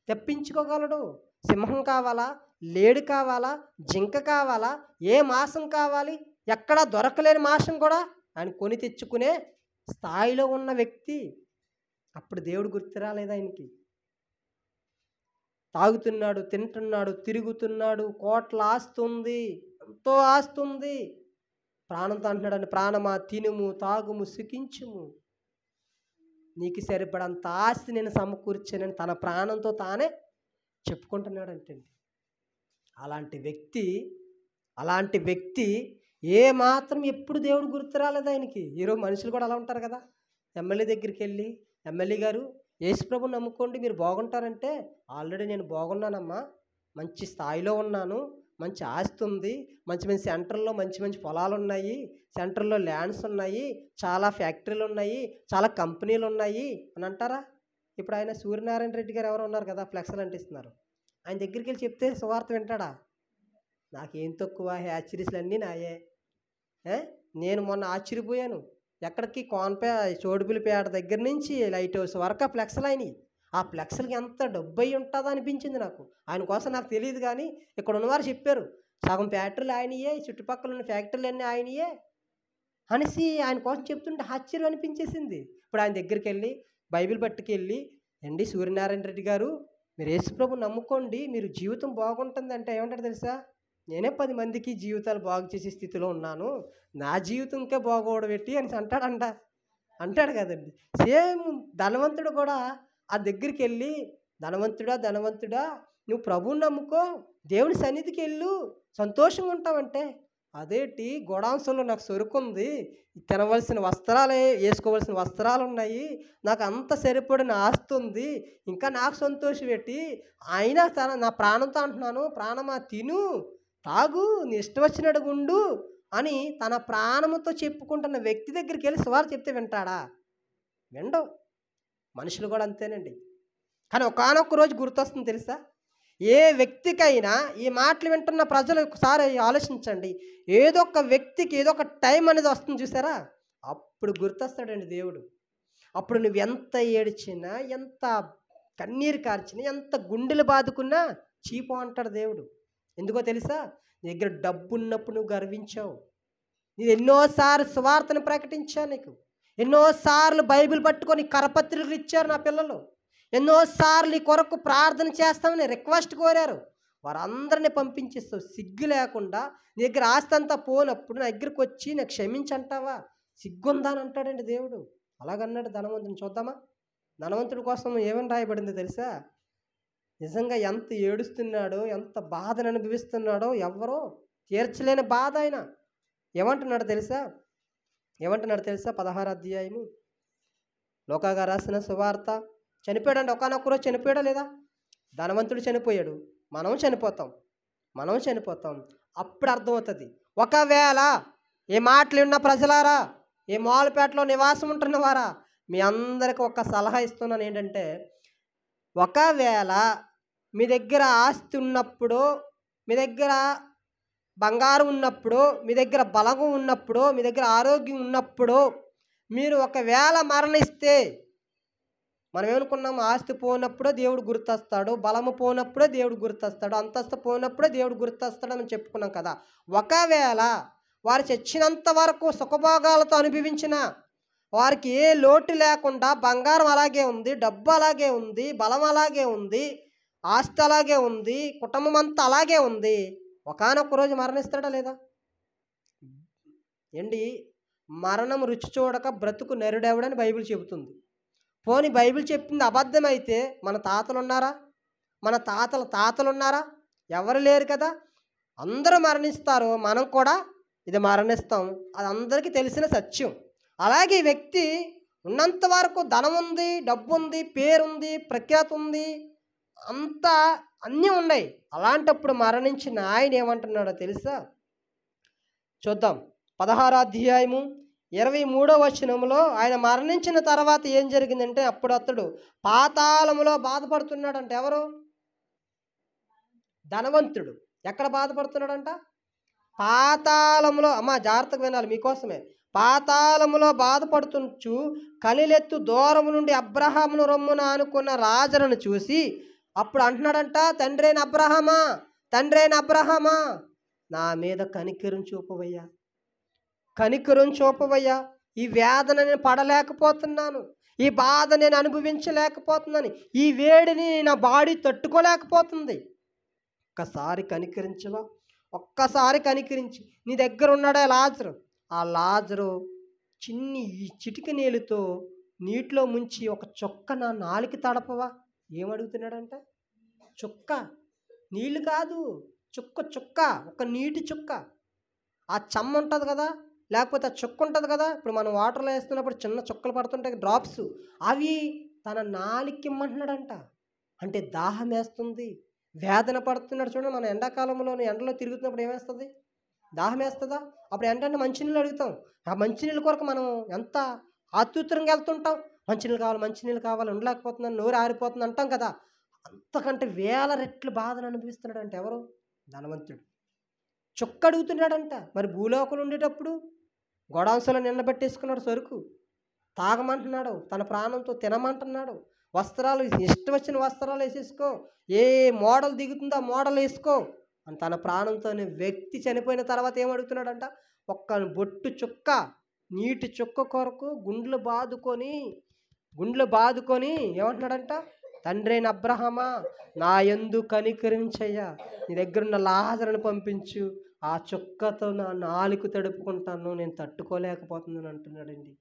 తెప్పించుకోగలడు. సింహం కావాలా, లేడు కావాలా, జింక కావాలా, ఏ మాంసం కావాలి, ఎక్కడా దొరకలేని మాంసం కూడా ఆయన కొని తెచ్చుకునే స్థాయిలో ఉన్న వ్యక్తి. అప్పుడు దేవుడు గుర్తు రాలేదు ఆయనకి. తాగుతున్నాడు, తింటున్నాడు, తిరుగుతున్నాడు, కోట్ల ఆస్తి ఉంది, ఎంతో ఆస్తి ఉంది. ప్రాణంతో అంటున్నాడు, ప్రాణమా తినుము, తాగుము, సుఖించుము, నీకు సరిపడంత ఆస్తి నేను సమకూర్చానని తన ప్రాణంతో తానే చెప్పుకుంటున్నాడు అంటే. అలాంటి వ్యక్తి ఏ మాత్రం ఎప్పుడు దేవుడు గుర్తు రాలేదు ఆయనకి. ఈరోజు మనుషులు కూడా అలా ఉంటారు కదా. ఎమ్మెల్యే దగ్గరికి వెళ్ళి, ఎమ్మెల్యే గారు యేసుప్రభు నమ్ముకోండి మీరు బాగుంటారంటే, ఆల్రెడీ నేను బాగున్నానమ్మా, మంచి స్థాయిలో ఉన్నాను, మంచి ఆస్తి ఉంది, మంచి మంచి సెంటర్లో మంచి మంచి పొలాలు ఉన్నాయి, సెంటర్లో ల్యాండ్స్ ఉన్నాయి, చాలా ఫ్యాక్టరీలు ఉన్నాయి, చాలా కంపెనీలు ఉన్నాయి అని అంటారా? ఇప్పుడు ఆయన సూర్యనారాయణ రెడ్డి గారు ఎవరు ఉన్నారు కదా, ఫ్లెక్స్లు అంటిస్తున్నారు. ఆయన దగ్గరికి వెళ్ళి చెప్తే సువార్త వింటాడా? నాకేం తక్కువ, హ్యాచరీస్లు అన్నీ నాయే. నేను మొన్న ఆశ్చర్యపోయాను, ఎక్కడికి చోడుపులిపేట దగ్గర నుంచి లైట్ హౌస్ వరకు ఆ ఫ్లెక్స్లు అయినాయి. ఆ ఫ్లెక్స్లకి ఎంత డబ్బు అయి ఉంటుందో అనిపించింది నాకు. ఆయన కోసం నాకు తెలియదు కానీ ఇక్కడ ఉన్నవారు చెప్పారు, సగం ఫ్యాక్టరీలు ఆయనయే, చుట్టుపక్కల ఉన్న ఫ్యాక్టరీలు అన్నీ ఆయనయే అనేసి ఆయన కోసం చెప్తుంటే ఆశ్చర్యం అనిపించేసింది. ఇప్పుడు ఆయన దగ్గరికి వెళ్ళి బైబిల్ పట్టుకెళ్ళి, అండి సూర్యనారాయణ రెడ్డి గారు మీరు యేసుప్రభు నమ్ముకోండి, మీరు జీవితం బాగుంటుంది అంటే ఏమంటారు తెలుసా? నేనే 10 మందికి జీవితాలు బాగు చేసే స్థితిలో ఉన్నాను, నా జీవితం ఇంకా బాగోవడం పెట్టి అని అంటాడు కదండి. సేమ్ ధనవంతుడు కూడా ఆ దగ్గరికి వెళ్ళి, ధనవంతుడా నువ్వు ప్రభువుని నమ్ముకో, దేవుని సన్నిధికి వెళ్ళు, సంతోషంగా ఉంటావంటే, అదేంటి గోడాంశంలో నాకు సరుకుంది, తినవలసిన వస్త్రాలే, వేసుకోవలసిన వస్త్రాలు ఉన్నాయి, నాకు అంత సరిపడిన ఆస్తి ఉంది, ఇంకా నాకు సంతోషం పెట్టి అయినా నా ప్రాణంతో అంటున్నాను, ప్రాణమా తిను, తాగు, నీ ఇష్టం వచ్చినట్టు గుండు అని తన ప్రాణంతో చెప్పుకుంటున్న వ్యక్తి దగ్గరికి వెళ్ళి సువార్త చెప్తే వింటాడా? వినడు. మనుషులు కూడా అంతేనండి. కానీ ఒకానొక రోజు గుర్తొస్తుంది తెలుసా? ఏ వ్యక్తికైనా ఈ మాటలు వింటున్న ప్రజలు ఒకసారి ఆలోచించండి, ఏదో ఒక వ్యక్తికి ఏదో ఒక టైం అనేది వస్తుంది చూసారా, అప్పుడు గుర్తొస్తాడండి దేవుడు. అప్పుడు నువ్వు ఎంత ఏడ్చినా, ఎంత కన్నీరు కార్చినా, ఎంత గుండెలు బాదుకున్నా చీపు అంటాడు దేవుడు. ఎందుకో తెలుసా? నీ దగ్గర డబ్బు ఉన్నప్పుడు నువ్వు గర్వించావు, నేను ఎన్నోసార్లు సువార్తను ప్రకటించాను, నీకు ఎన్నోసార్లు బైబిల్ పట్టుకొని కరపత్రికలు ఇచ్చారు నా పిల్లలు, ఎన్నోసార్లు ఈ కొరకు ప్రార్థన చేస్తామని రిక్వెస్ట్ కోరారు, వారందరినీ పంపించేస్తావు. సిగ్గు లేకుండా నీ దగ్గర ఆస్తి అంతా పోనప్పుడు నా దగ్గరికి వచ్చి నాకు క్షమించంటావా? సిగ్గుందా అని అంటాడండి దేవుడు. అలాగన్నాడు ధనవంతుని. చూద్దామా ధనవంతుడి కోసం ఏమని రాయబడిందో తెలుసా? నిజంగా ఎంత ఏడుస్తున్నాడో, ఎంత బాధను అనుభవిస్తున్నాడో ఎవరో తీర్చలేని బాధ ఆయన. ఏమంటున్నాడు తెలుసా? 16వ అధ్యాయము లోకాగా రాసిన సువార్త. చనిపోయాడండి, ఒకానొక రోజు చనిపోయాడా లేదా? ధనవంతుడు చనిపోయాడు, మనం చనిపోతాం. అప్పుడు అర్థమవుతుంది. ఒకవేళ ఏ మాటలు ఉన్న ప్రజలారా, ఏ మాలపేటలో నివాసం ఉంటున్నవారా, మీ అందరికి ఒక సలహా ఇస్తున్నాను. ఏంటంటే, ఒకవేళ మీ దగ్గర ఆస్తి ఉన్నప్పుడు, మీ దగ్గర బంగారం ఉన్నప్పుడు, మీ దగ్గర బలగం ఉన్నప్పుడు, మీ దగ్గర ఆరోగ్యం ఉన్నప్పుడు, మీరు ఒకవేళ మరణిస్తే, మనం ఏమనుకున్నాము? ఆస్తి పోనప్పుడే దేవుడు గుర్తొస్తాడు, బలము పోనప్పుడే దేవుడు గుర్తొస్తాడు, అంతస్తు పోనప్పుడే దేవుడు గుర్తొస్తాడు అని చెప్పుకున్నాం కదా. ఒకవేళ వారు చచ్చినంత వరకు సుఖభోగాలతో అనుభవించిన, వారికి ఏ లోటు లేకుండా బంగారం అలాగే ఉంది, డబ్బు అలాగే ఉంది, బలం అలాగే ఉంది, ఆస్తి అలాగే ఉంది, కుటుంబం అంతా అలాగే ఉంది, ఒకానొక రోజు మరణిస్తాడా లేదా? మరణం రుచి చూడక బ్రతుకు నరుడెవడని బైబిల్ చెబుతుంది. పోనీ బైబిల్ చెప్పింది అబద్ధమైతే మన తాతలు ఉన్నారా? మన తాతలు ఉన్నారా? ఎవరు లేరు కదా. అందరూ మరణిస్తారు, మనం కూడా ఇది మరణిస్తాం, అది అందరికీ తెలిసిన సత్యం. అలాగే ఈ వ్యక్తి ఉన్నంత వరకు ధనం ఉంది, డబ్బు ఉంది, పేరుంది, ప్రఖ్యాతి ఉంది, అంతా అన్నీ ఉన్నాయి. అలాంటప్పుడు మరణించిన ఆయన ఏమంటున్నాడో తెలుసా? చూద్దాం. 16వ అధ్యాయము 23వ వచనంలో ఆయన మరణించిన తర్వాత ఏం జరిగిందంటే, అప్పుడు అతడు పాతాళములో బాధపడుతున్నాడంట. ఎవరు? ధనవంతుడు. ఎక్కడ బాధపడుతున్నాడంట? పాతాళములో. అమ్మ జాగ్రత్తగా వినాలి, మీకోసమే. పాతాళములో బాధపడుతుంచు కనిలెత్తు దూరము నుండి అబ్రహామును రొమ్మున అనుకున్న లాజరును చూసి అప్పుడు అంటున్నాడంట, తండ్రి అయిన అబ్రహామా, తండ్రి అయిన అబ్రహామా, నా మీద కనికరం చూపవయ్యా, కనికరం చూపవయ్యా. ఈ వేదన నేను పడలేకపోతున్నాను, ఈ బాధ నేను అనుభవించలేకపోతున్నాను, ఈ వేడిని నా బాడీ తట్టుకోలేకపోతుంది. ఒక్కసారి కనికరించవా, ఒక్కసారి కనికరించి. నీ దగ్గర ఉన్నాడే లాజరు, ఆ లాజరు చిన్ని ఈ చిటిక నీళ్ళతో నీటిలో ముంచి ఒక చుక్క నా నాలికి తడపవా. ఏమడుగుతున్నాడంట? చుక్క, నీళ్ళు కాదు, చుక్క చుక్క, ఒక నీటి చుక్క. ఆ చెమ్మ ఉంటుంది కదా, లేకపోతే ఆ చుక్క ఉంటుంది కదా, ఇప్పుడు మనం వాటర్లో వేస్తున్నప్పుడు చిన్న చుక్కలు పడుతుంటాయి డ్రాప్స్, అవి తన నాలికి ఇమ్మంటున్నాడంట. అంటే దాహం వేస్తుంది, వేదన పడుతున్నాడు. చూడండి, మన ఎండాకాలంలో ఎండలో తిరుగుతున్నప్పుడు ఏమేస్తుంది? దాహం వేస్తుందా? అప్పుడు ఏంటంటే మంచినీళ్ళు అడుగుతాం. ఆ మంచినీళ్ళ కొరకు మనం ఎంత ఆతృతంగా వెళ్తుంటాం. మంచినీళ్ళు కావాలి, మంచినీళ్ళు కావాలి, ఉండలేకపోతున్నాను, నోరు ఆరిపోతుంది అంటాం కదా. అంతకంటే వేల రెట్లు బాధను అనిపిస్తున్నాడంట. ఎవరు? ధనవంతుడు. చుక్క అడుగుతున్నాడంట. మరి భూలోకలు ఉండేటప్పుడు గొడాంసలో నిన్నబెట్టేసుకున్నాడు సరుకు, తాగమంటున్నాడు, తన ప్రాణంతో తినమంటున్నాడు. వస్త్రాలు ఇష్టం వచ్చిన వస్త్రాలు వేసేసుకో, ఏ మోడల్ దిగుతుందో ఆ మోడల్ వేసుకో అని తన ప్రాణంతోనే వ్యక్తి చనిపోయిన తర్వాత ఏమడుగుతున్నాడంట? ఒక్క బొట్టు చుక్క, నీటి చుక్క కొరకు గుండ్లు బాదుకొని ఏమంటున్నాడంట? తండ్రి అయిన అబ్రహామా, నా యందు కనికరించయ్యా, నీ దగ్గరున్న లాజరును పంపించు, ఆ చుక్కతో నా నాలుక తడుపుకుంటాను, నేను తట్టుకోలేకపోతున్నాను అంటున్నాడండి.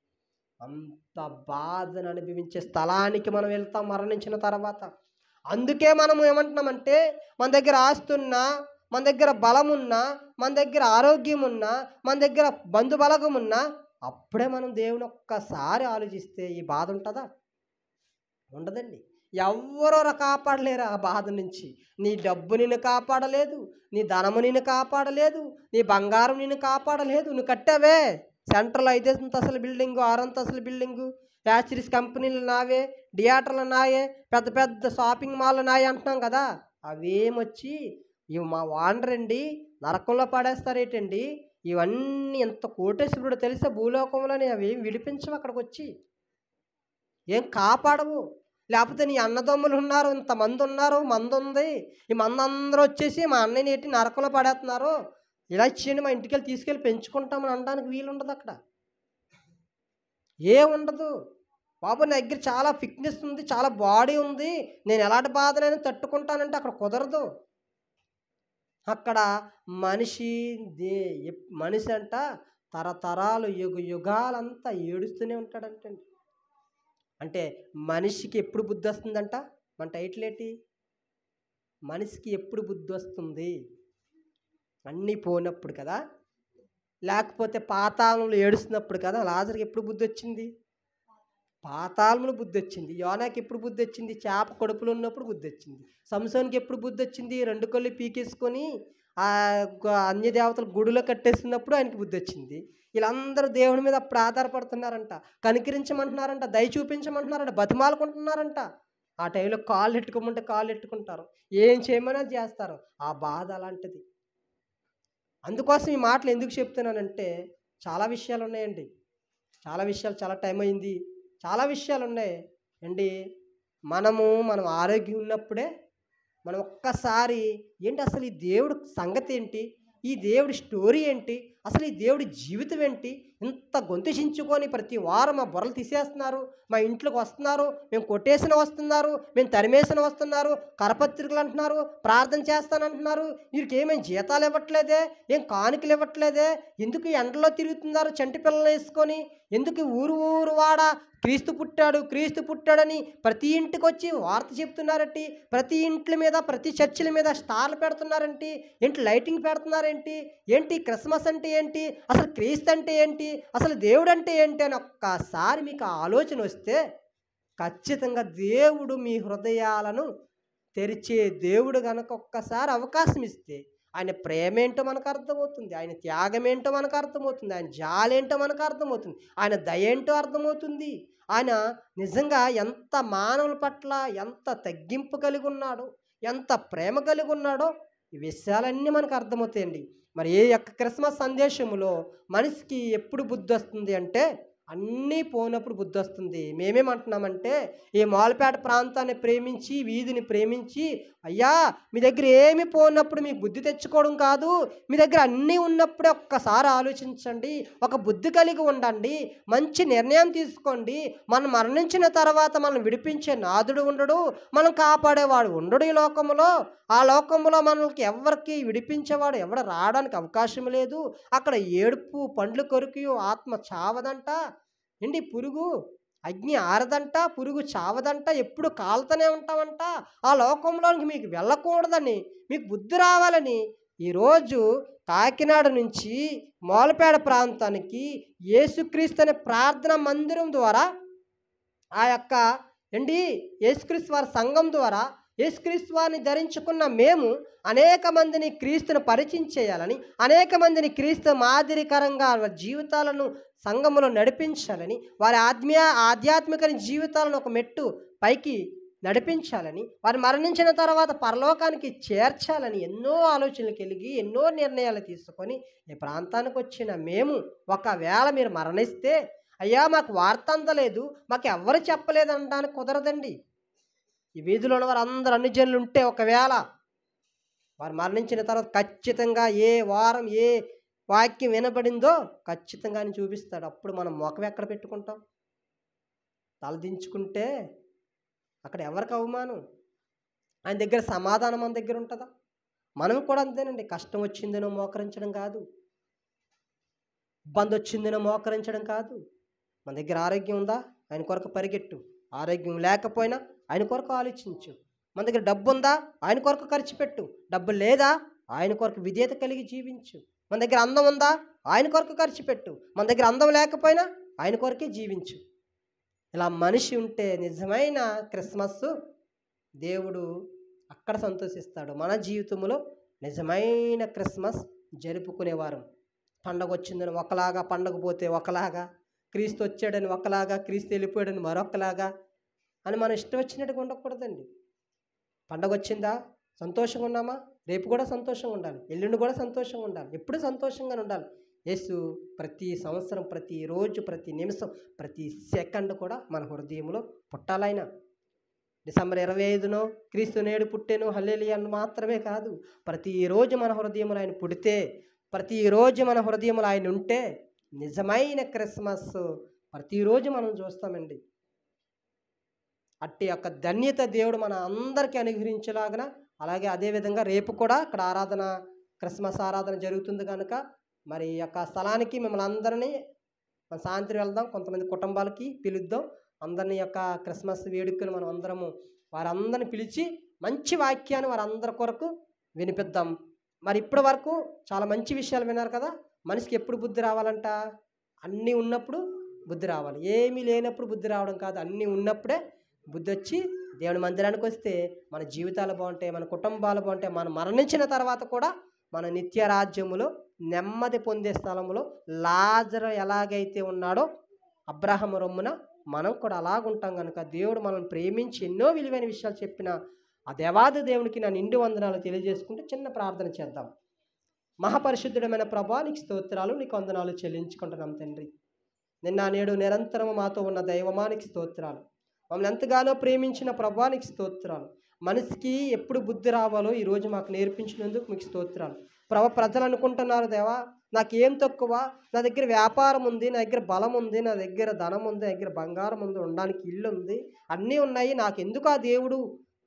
అంత బాధను అనుభవించే స్థలానికి మనం వెళ్తాం మరణించిన తర్వాత. అందుకే మనం ఏమంటున్నామంటే, మన దగ్గర ఆస్తున్నా, మన దగ్గర బలం ఉన్నా, మన దగ్గర ఆరోగ్యం ఉన్నా, మన దగ్గర బంధుబలగం ఉన్నా, అప్పుడే మనం దేవుని ఒక్కసారి ఆలోచిస్తే ఈ బాధ ఉంటుందా? ఉండదండి. ఎవ్వరూ కాపాడలేరు ఆ బాధ నుంచి. నీ డబ్బు నిన్ను కాపాడలేదు, నీ ధనము నిన్ను కాపాడలేదు, నీ బంగారం నిన్ను కాపాడలేదు. నువ్వు కట్టావే సెంట్రల్ 5 అంతస్తుల బిల్డింగు, 6 అంతస్తుల బిల్డింగు, ఫ్యాక్టరీస్ కంపెనీలు నావే, థియేటర్లు నాయే, పెద్ద పెద్ద షాపింగ్ మాల్లు నాయే అంటున్నాం కదా. అవేమొచ్చి ఇవి మా వాండరండి నరకంలో పడేస్తారేటండి. ఇవన్నీ ఎంత కోటేశ్వరుడు తెలుసా భూలోకంలోనే. అవేం విడిపించవు అక్కడికి వచ్చి, ఏం కాపాడవు. లేకపోతే నీ అన్నదమ్ములు ఉన్నారు, ఇంతమంది ఉన్నారు, మంది ఉంది, ఈ మంది అందరూ వచ్చేసి మా అన్నయ్యని ఏంటి నరకంలో పడేస్తున్నారు, ఇలా ఇచ్చేయండి మా ఇంటికి వెళ్ళి తీసుకెళ్ళి పెంచుకుంటామని అనడానికి వీలుండదు. అక్కడ ఏముండదు. బాబు నా దగ్గర చాలా ఫిట్నెస్ ఉంది, చాలా బాడీ ఉంది, నేను ఎలాంటి బాధనైనా తట్టుకుంటానంటే అక్కడ కుదరదు. అక్కడ మనిషి అంట తరతరాలు యుగాలంతా ఏడుస్తూనే ఉంటాడంటండి. అంటే మనిషికి ఎప్పుడు బుద్ధి వస్తుందంట? మన టైటిల్ ఏంటి? మనిషికి ఎప్పుడు బుద్ధి వస్తుంది? అన్నీ పోయినప్పుడు కదా, లేకపోతే పాతాళంలో ఏడుస్తున్నప్పుడు కదా. లాజరుకి ఎప్పుడు బుద్ధి వచ్చింది? పాతాళంలో బుద్ధి వచ్చింది. యోనాకి ఎప్పుడు బుద్ధి వచ్చింది? చేప కడుపులో ఉన్నప్పుడు బుద్ధి వచ్చింది. సంసోన్కి ఎప్పుడు బుద్ధి వచ్చింది? 2 కళ్ళు పీకేసుకొని ఆ అన్య దేవతల గుడిలో కట్టేస్తున్నప్పుడు ఆయనకి బుద్ధి వచ్చింది. వీళ్ళందరూ దేవుని మీద అప్పుడు ఆధారపడుతున్నారంట, కనికరించమంటున్నారంట, దయ చూపించమంటున్నారంట, బతిమాలుకుంటున్నారంట. ఆ టైంలో కాళ్ళు ఎట్టుకోమంటే కాళ్ళు ఎట్టుకుంటారు, ఏం చేయమని అది చేస్తారు. ఆ బాధ అలాంటిది. అందుకోసం ఈ మాటలు ఎందుకు చెప్తున్నానంటే, చాలా విషయాలు ఉన్నాయండి, చాలా విషయాలు, చాలా టైం అయింది, చాలా విషయాలు ఉన్నాయి అండి. మనం ఆరోగ్యం ఉన్నప్పుడే మనం ఒక్కసారి ఏంటి అసలు ఈ దేవుడు సంగతి ఏంటి, ఈ దేవుడి స్టోరీ ఏంటి, అసలు ఈ దేవుడి జీవితం ఏంటి, ఇంత గొంతుచించుకొని ప్రతి వారం మా బుర్రలు తీసేస్తున్నారు, మా ఇంట్లోకి వస్తున్నారు, మేము కొట్టేసిన వస్తున్నారు, మేము తరిమేసిన వస్తున్నారు, కరపత్రికలు అంటున్నారు, ప్రార్థన చేస్తానంటున్నారు, వీరికి ఏమేమి జీతాలు ఇవ్వట్లేదే, ఏం కానుకలు ఇవ్వట్లేదే, ఎందుకు ఎండలో తిరుగుతున్నారు చంటి పిల్లలు వేసుకొని, ఎందుకు ఊరు వాడ క్రీస్తు పుట్టాడని ప్రతి ఇంటికి వచ్చి వార్త చెప్తున్నారంటే, ప్రతి ఇంట్ల మీద ప్రతి చర్చిల మీద స్టార్లు పెడుతున్నారంటే, ఏంటి లైటింగ్ పెడుతున్నారేంటి, ఏంటి క్రిస్మస్ అంటే ఏంటి, అసలు క్రీస్తు అంటే ఏంటి, అసలు దేవుడు అంటే ఏంటి అని ఒక్కసారి మీకు ఆలోచన వస్తే ఖచ్చితంగా దేవుడు మీ హృదయాలను తెరిచే దేవుడు గనక ఒక్కసారి అవకాశం ఇస్తే ఆయన ప్రేమ ఏంటో మనకు అర్థమవుతుంది, ఆయన త్యాగం ఏంటో మనకు అర్థమవుతుంది, ఆయన జాలేంటో మనకు అర్థమవుతుంది, ఆయన దయ ఏంటో అర్థమవుతుంది. ఆయన నిజంగా ఎంత మానవుల పట్ల ఎంత తగ్గింపు కలిగి ఉన్నాడో, ఎంత ప్రేమ కలిగి ఉన్నాడో ఈ విషయాలన్నీ మనకు అర్థమవుతాయండి. మరి ఈ యొక్క క్రిస్మస్ సందేశములో మనిషికి ఎప్పుడు బుద్ధి వస్తుంది అంటే, అన్నీ పోనప్పుడు బుద్ధి వస్తుంది. మేమేమంటున్నామంటే, ఈ మాలపేట ప్రాంతాన్ని ప్రేమించి, వీధిని ప్రేమించి, అయ్యా మీ దగ్గర ఏమి పోనప్పుడు మీకు బుద్ధి తెచ్చుకోవడం కాదు, మీ దగ్గర అన్నీ ఉన్నప్పుడే ఒక్కసారి ఆలోచించండి, ఒక బుద్ధి కలిగి ఉండండి, మంచి నిర్ణయం తీసుకోండి. మనం మరణించిన తర్వాత మనం విడిపించే నాథుడు ఉండడు, మనం కాపాడేవాడు ఉండడు ఈ లోకంలో. ఆ లోకంలో మనకి ఎవరికి విడిపించేవాడు ఎవడ రావడానికి అవకాశం లేదు. అక్కడ ఏడుపు పండ్లు కొరికి ఆత్మ చావదంట ఏంటి, పురుగు అగ్ని ఆరదంట, పురుగు చావదంట, ఎప్పుడు కాలుతూనే ఉంటామంట. ఆ లోకంలోనికి మీకు వెళ్ళకూడదని, మీకు బుద్ధి రావాలని ఈరోజు కాకినాడ నుంచి మోలపేడ ప్రాంతానికి యేసుక్రీస్తు అనే ప్రార్థన మందిరం ద్వారా, ఆ యొక్క యేసుక్రీస్తు వారి సంఘం ద్వారా యేసుక్రీస్తు వారిని ధరించుకున్న మేము అనేక మందిని క్రీస్తును పరిచయం చేయాలని, అనేక మందిని క్రీస్తు మాదిరికరంగా వారి జీవితాలను సంఘములో నడిపించాలని, వారి ఆధ్యాత్మిక జీవితాలను ఒక మెట్టు పైకి నడిపించాలని, వారు మరణించిన తర్వాత పరలోకానికి చేర్చాలని ఎన్నో ఆలోచనలు కలిగి ఎన్నో నిర్ణయాలు తీసుకొని ఈ ప్రాంతానికి వచ్చిన మేము, ఒకవేళ మీరు మరణిస్తే అయ్యా మాకు వార్త అందలేదు, మాకు ఎవరు చెప్పలేదు అనడానికి కుదరదండి. ఈ వీధిలో ఉన్న వారు అందరూ అన్ని జనులు ఉంటే ఒకవేళ వారు మరణించిన తర్వాత ఖచ్చితంగా ఏ వారం ఏ వాక్యం వినబడిందో ఖచ్చితంగా ఆయన చూపిస్తాడు. అప్పుడు మనం ముఖం ఎక్కడ పెట్టుకుంటాం? తలదించుకుంటే అక్కడ ఎవరికి అవమానం? ఆయన దగ్గర సమాధానం మన దగ్గర ఉంటుందా? మనం కూడా అంతేనండి. కష్టం వచ్చిందనో మోకరించడం కాదు, ఇబ్బంది వచ్చిందనో మోకరించడం కాదు. మన దగ్గర ఆరోగ్యం ఉందా? ఆయన కొరకు పరిగెట్టు. ఆరోగ్యం లేకపోయినా ఆయన కొరకు ఆలోచించు. మన దగ్గర డబ్బు ఉందా? ఆయన కొరకు ఖర్చు పెట్టు. డబ్బు లేదా? ఆయన కొరకు విధేయత కలిగి జీవించు. మన దగ్గర అందం ఉందా? ఆయన కొరకు ఖర్చు పెట్టు. మన దగ్గర అందం లేకపోయినా ఆయన కొరకే జీవించు. ఇలా మనిషి ఉంటే నిజమైన క్రిస్మస్ దేవుడు అక్కడ సంతోషిస్తాడు. మన జీవితంలో నిజమైన క్రిస్మస్ జరుపుకునేవారు. పండగ వచ్చిందని ఒకలాగా, పండగ పోతే ఒకలాగా, క్రీస్తు వచ్చాడని ఒకలాగా, క్రీస్తు వెళ్ళిపోయాడని మరొకలాగా అని మనం ఇష్టం వచ్చినట్టుగా ఉండకూడదండి. పండగ వచ్చిందా? సంతోషంగా ఉన్నామా? రేపు కూడా సంతోషంగా ఉండాలి, ఎల్లుండి కూడా సంతోషంగా ఉండాలి, ఎప్పుడు సంతోషంగానే ఉండాలి. యేసు ప్రతి సంవత్సరం, ప్రతిరోజు, ప్రతి నిమిషం, ప్రతి సెకండ్ కూడా మన హృదయంలో పుట్టాలైనా. డిసెంబర్ 25నో క్రీస్తు నేడు పుట్టెను హల్లెలూయా అని మాత్రమే కాదు, ప్రతిరోజు మన హృదయంలో ఆయన పుడితే, ప్రతిరోజు మన హృదయంలో ఆయన ఉంటే నిజమైన క్రిస్మస్ ప్రతిరోజు మనం చూస్తామండి. అట్టి యొక్క ధన్యత దేవుడు మన అందరికీ అనుగ్రహించేలాగా. అలాగే అదేవిధంగా రేపు కూడా ఇక్కడ ఆరాధన, క్రిస్మస్ ఆరాధన జరుగుతుంది కనుక మరి ఈ యొక్క స్థలానికి మిమ్మల్ని అందరినీ సాయంత్రం వెళ్దాం, కొంతమంది కుటుంబాలకి పిలుద్దాం, అందరినీ యొక్క క్రిస్మస్ వేడుకలు మనం అందరము వారందరిని పిలిచి మంచి వాక్యాన్ని వారందరి కొరకు వినిపిద్దాం. మరి ఇప్పటి వరకు చాలా మంచి విషయాలు విన్నారు కదా. మనిషికి ఎప్పుడు బుద్ధి రావాలంట? అన్నీ ఉన్నప్పుడు బుద్ధి రావాలి, ఏమీ లేనప్పుడు బుద్ధి రావడం కాదు. అన్నీ ఉన్నప్పుడే బుద్ధి వచ్చి దేవుని మందిరానికి వస్తే మన జీవితాలు బాగుంటాయి, మన కుటుంబాలు బాగుంటాయి. మనం మరణించిన తర్వాత కూడా మన నిత్య రాజ్యములో నెమ్మది పొందే స్థలంలో లాజరు ఎలాగైతే ఉన్నాడో అబ్రహాము రొమ్మున మనం కూడా అలాగుంటాం కనుక దేవుడు మనల్ని ప్రేమించి ఎన్నో విలువైన విషయాలు చెప్పిన ఆ దేవాది దేవునికి నా నిండు వందనాలు తెలియజేసుకుంటే చిన్న ప్రార్థన చేద్దాం. మహాపరిశుద్ధుడమైన ప్రభా, నీకు స్తోత్రాలు, నీకు వందనాలు చెల్లించుకుంటున్నాం తండ్రి. నిన్న నేడు నిరంతరము మాతో ఉన్న దైవమా నీకు స్తోత్రాలు. మమ్మల్ని ఎంతగానో ప్రేమించిన ప్రభా నీకు స్తోత్రాలు. మనిషికి ఎప్పుడు బుద్ధి రావాలో ఈరోజు మాకు నేర్పించినందుకు మీకు స్తోత్రాలు. ప్రజలు అనుకుంటున్నారు, దేవా నాకేం తక్కువ, నా దగ్గర వ్యాపారం ఉంది, నా దగ్గర బలం ఉంది, నా దగ్గర ధనం ఉంది, నా దగ్గర బంగారం ఉంది, ఉండడానికి ఇల్లు ఉంది, అన్నీ ఉన్నాయి, నాకెందుకు ఆ దేవుడు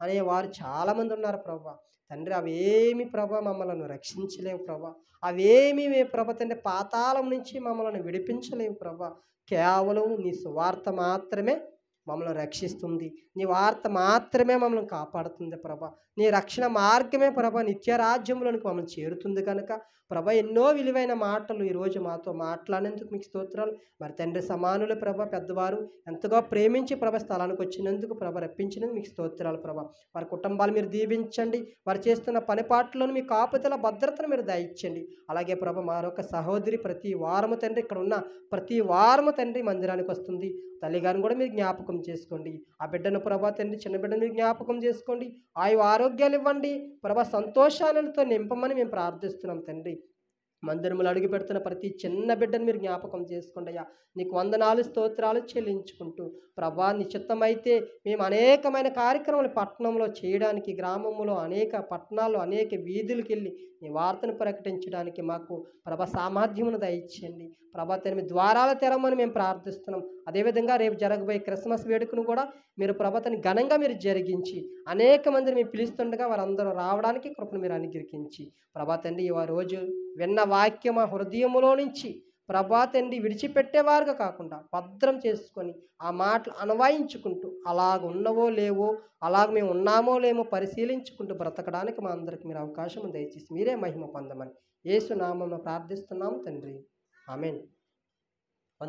అనేవారు చాలామంది ఉన్నారు ప్రభా. తండ్రి అవేమి ప్రభా మమ్మల్ని రక్షించలేవు ప్రభా, అవేమి ప్రభ తండ్రి పాతాళం నుంచి మమ్మల్ని విడిపించలేవు ప్రభా. కేవలం నీ సువార్త మాత్రమే మమ్మల్ని రక్షిస్తుంది. నీ వార్త మాత్రమే మమ్మల్ని కాపాడుతుంది ప్రభా. నీ రక్షణ మార్గమే ప్రభా నిత్య రాజ్యంలోనికి మమ్మల్ని చేరుతుంది కనుక ప్రభా ఎన్నో విలువైన మాటలు ఈరోజు మాతో మాట్లాడినందుకు మీకు స్తోత్రాలు. మరి తండ్రి సమానులు ప్రభా పెద్దవారు ఎంతగా ప్రేమించి ప్రభా స్థలానికి వచ్చినందుకు ప్రభా రప్పించినందుకు మీకు స్తోత్రాలు ప్రభా. వారి కుటుంబాలు మీరు దీవించండి. వారు చేస్తున్న పనిపాట్లను మీ కాపుదల భద్రతను మీరు దయచేయండి. అలాగే ప్రభా మరొక సహోదరి ప్రతి వారము తండ్రి ఇక్కడ ఉన్న ప్రతి వారము తండ్రి మందిరానికి వస్తుంది. తల్లిగారిని కూడా మీరు జ్ఞాపకం చేసుకోండి. ఆ బిడ్డను ప్రభా తండ్రి చిన్న బిడ్డను మీరు జ్ఞాపకం చేసుకోండి. ఆయు ఆరోగ్యాలు ఇవ్వండి ప్రభా. సంతోషాలతో నింపమని మేము ప్రార్థిస్తున్నాం తండ్రి. మందిరములు అడుగు పెడుతున్న ప్రతి చిన్న బిడ్డను మీరు జ్ఞాపకం చేసుకోండి అయ్యా. నీకు వందనాలు స్తోత్రాలు చెల్లించుకుంటూ ప్రభా నీ చిత్తమైతే మేము అనేకమైన కార్యక్రమాలు పట్టణంలో చేయడానికి, గ్రామంలో అనేక పట్టణాల్లో అనేక వీధులకు వెళ్ళి నీ వార్తను ప్రకటించడానికి మాకు ప్రభా సామర్థ్యమును దయచేయండి ప్రభా. తన మీ ద్వారాల తెరమని మేము ప్రార్థిస్తున్నాం. అదేవిధంగా రేపు జరగబోయే క్రిస్మస్ వేడుకను కూడా మీరు ప్రభాతని ఘనంగా మీరు జరిగించి అనేక మందిని మీరు పిలుస్తుండగా వారందరూ రావడానికి కృపను మీరు అనుగ్రహించి ప్రభా తండ్రి ఆ రోజు విన్న వాక్యం ఆ హృదయములో నుంచి ప్రభా తండ్రి విడిచిపెట్టేవారుగా కాకుండా భద్రం చేసుకొని ఆ మాటలు అన్వయించుకుంటూ అలాగ ఉన్నవో లేవో అలాగ మేము ఉన్నామో లేమో పరిశీలించుకుంటూ బ్రతకడానికి మా అందరికి మీరు అవకాశం దయచేసి మీరే మహిమ పొందమని యేసు నామమున ప్రార్థిస్తున్నాం తండ్రి. ఆమేన్.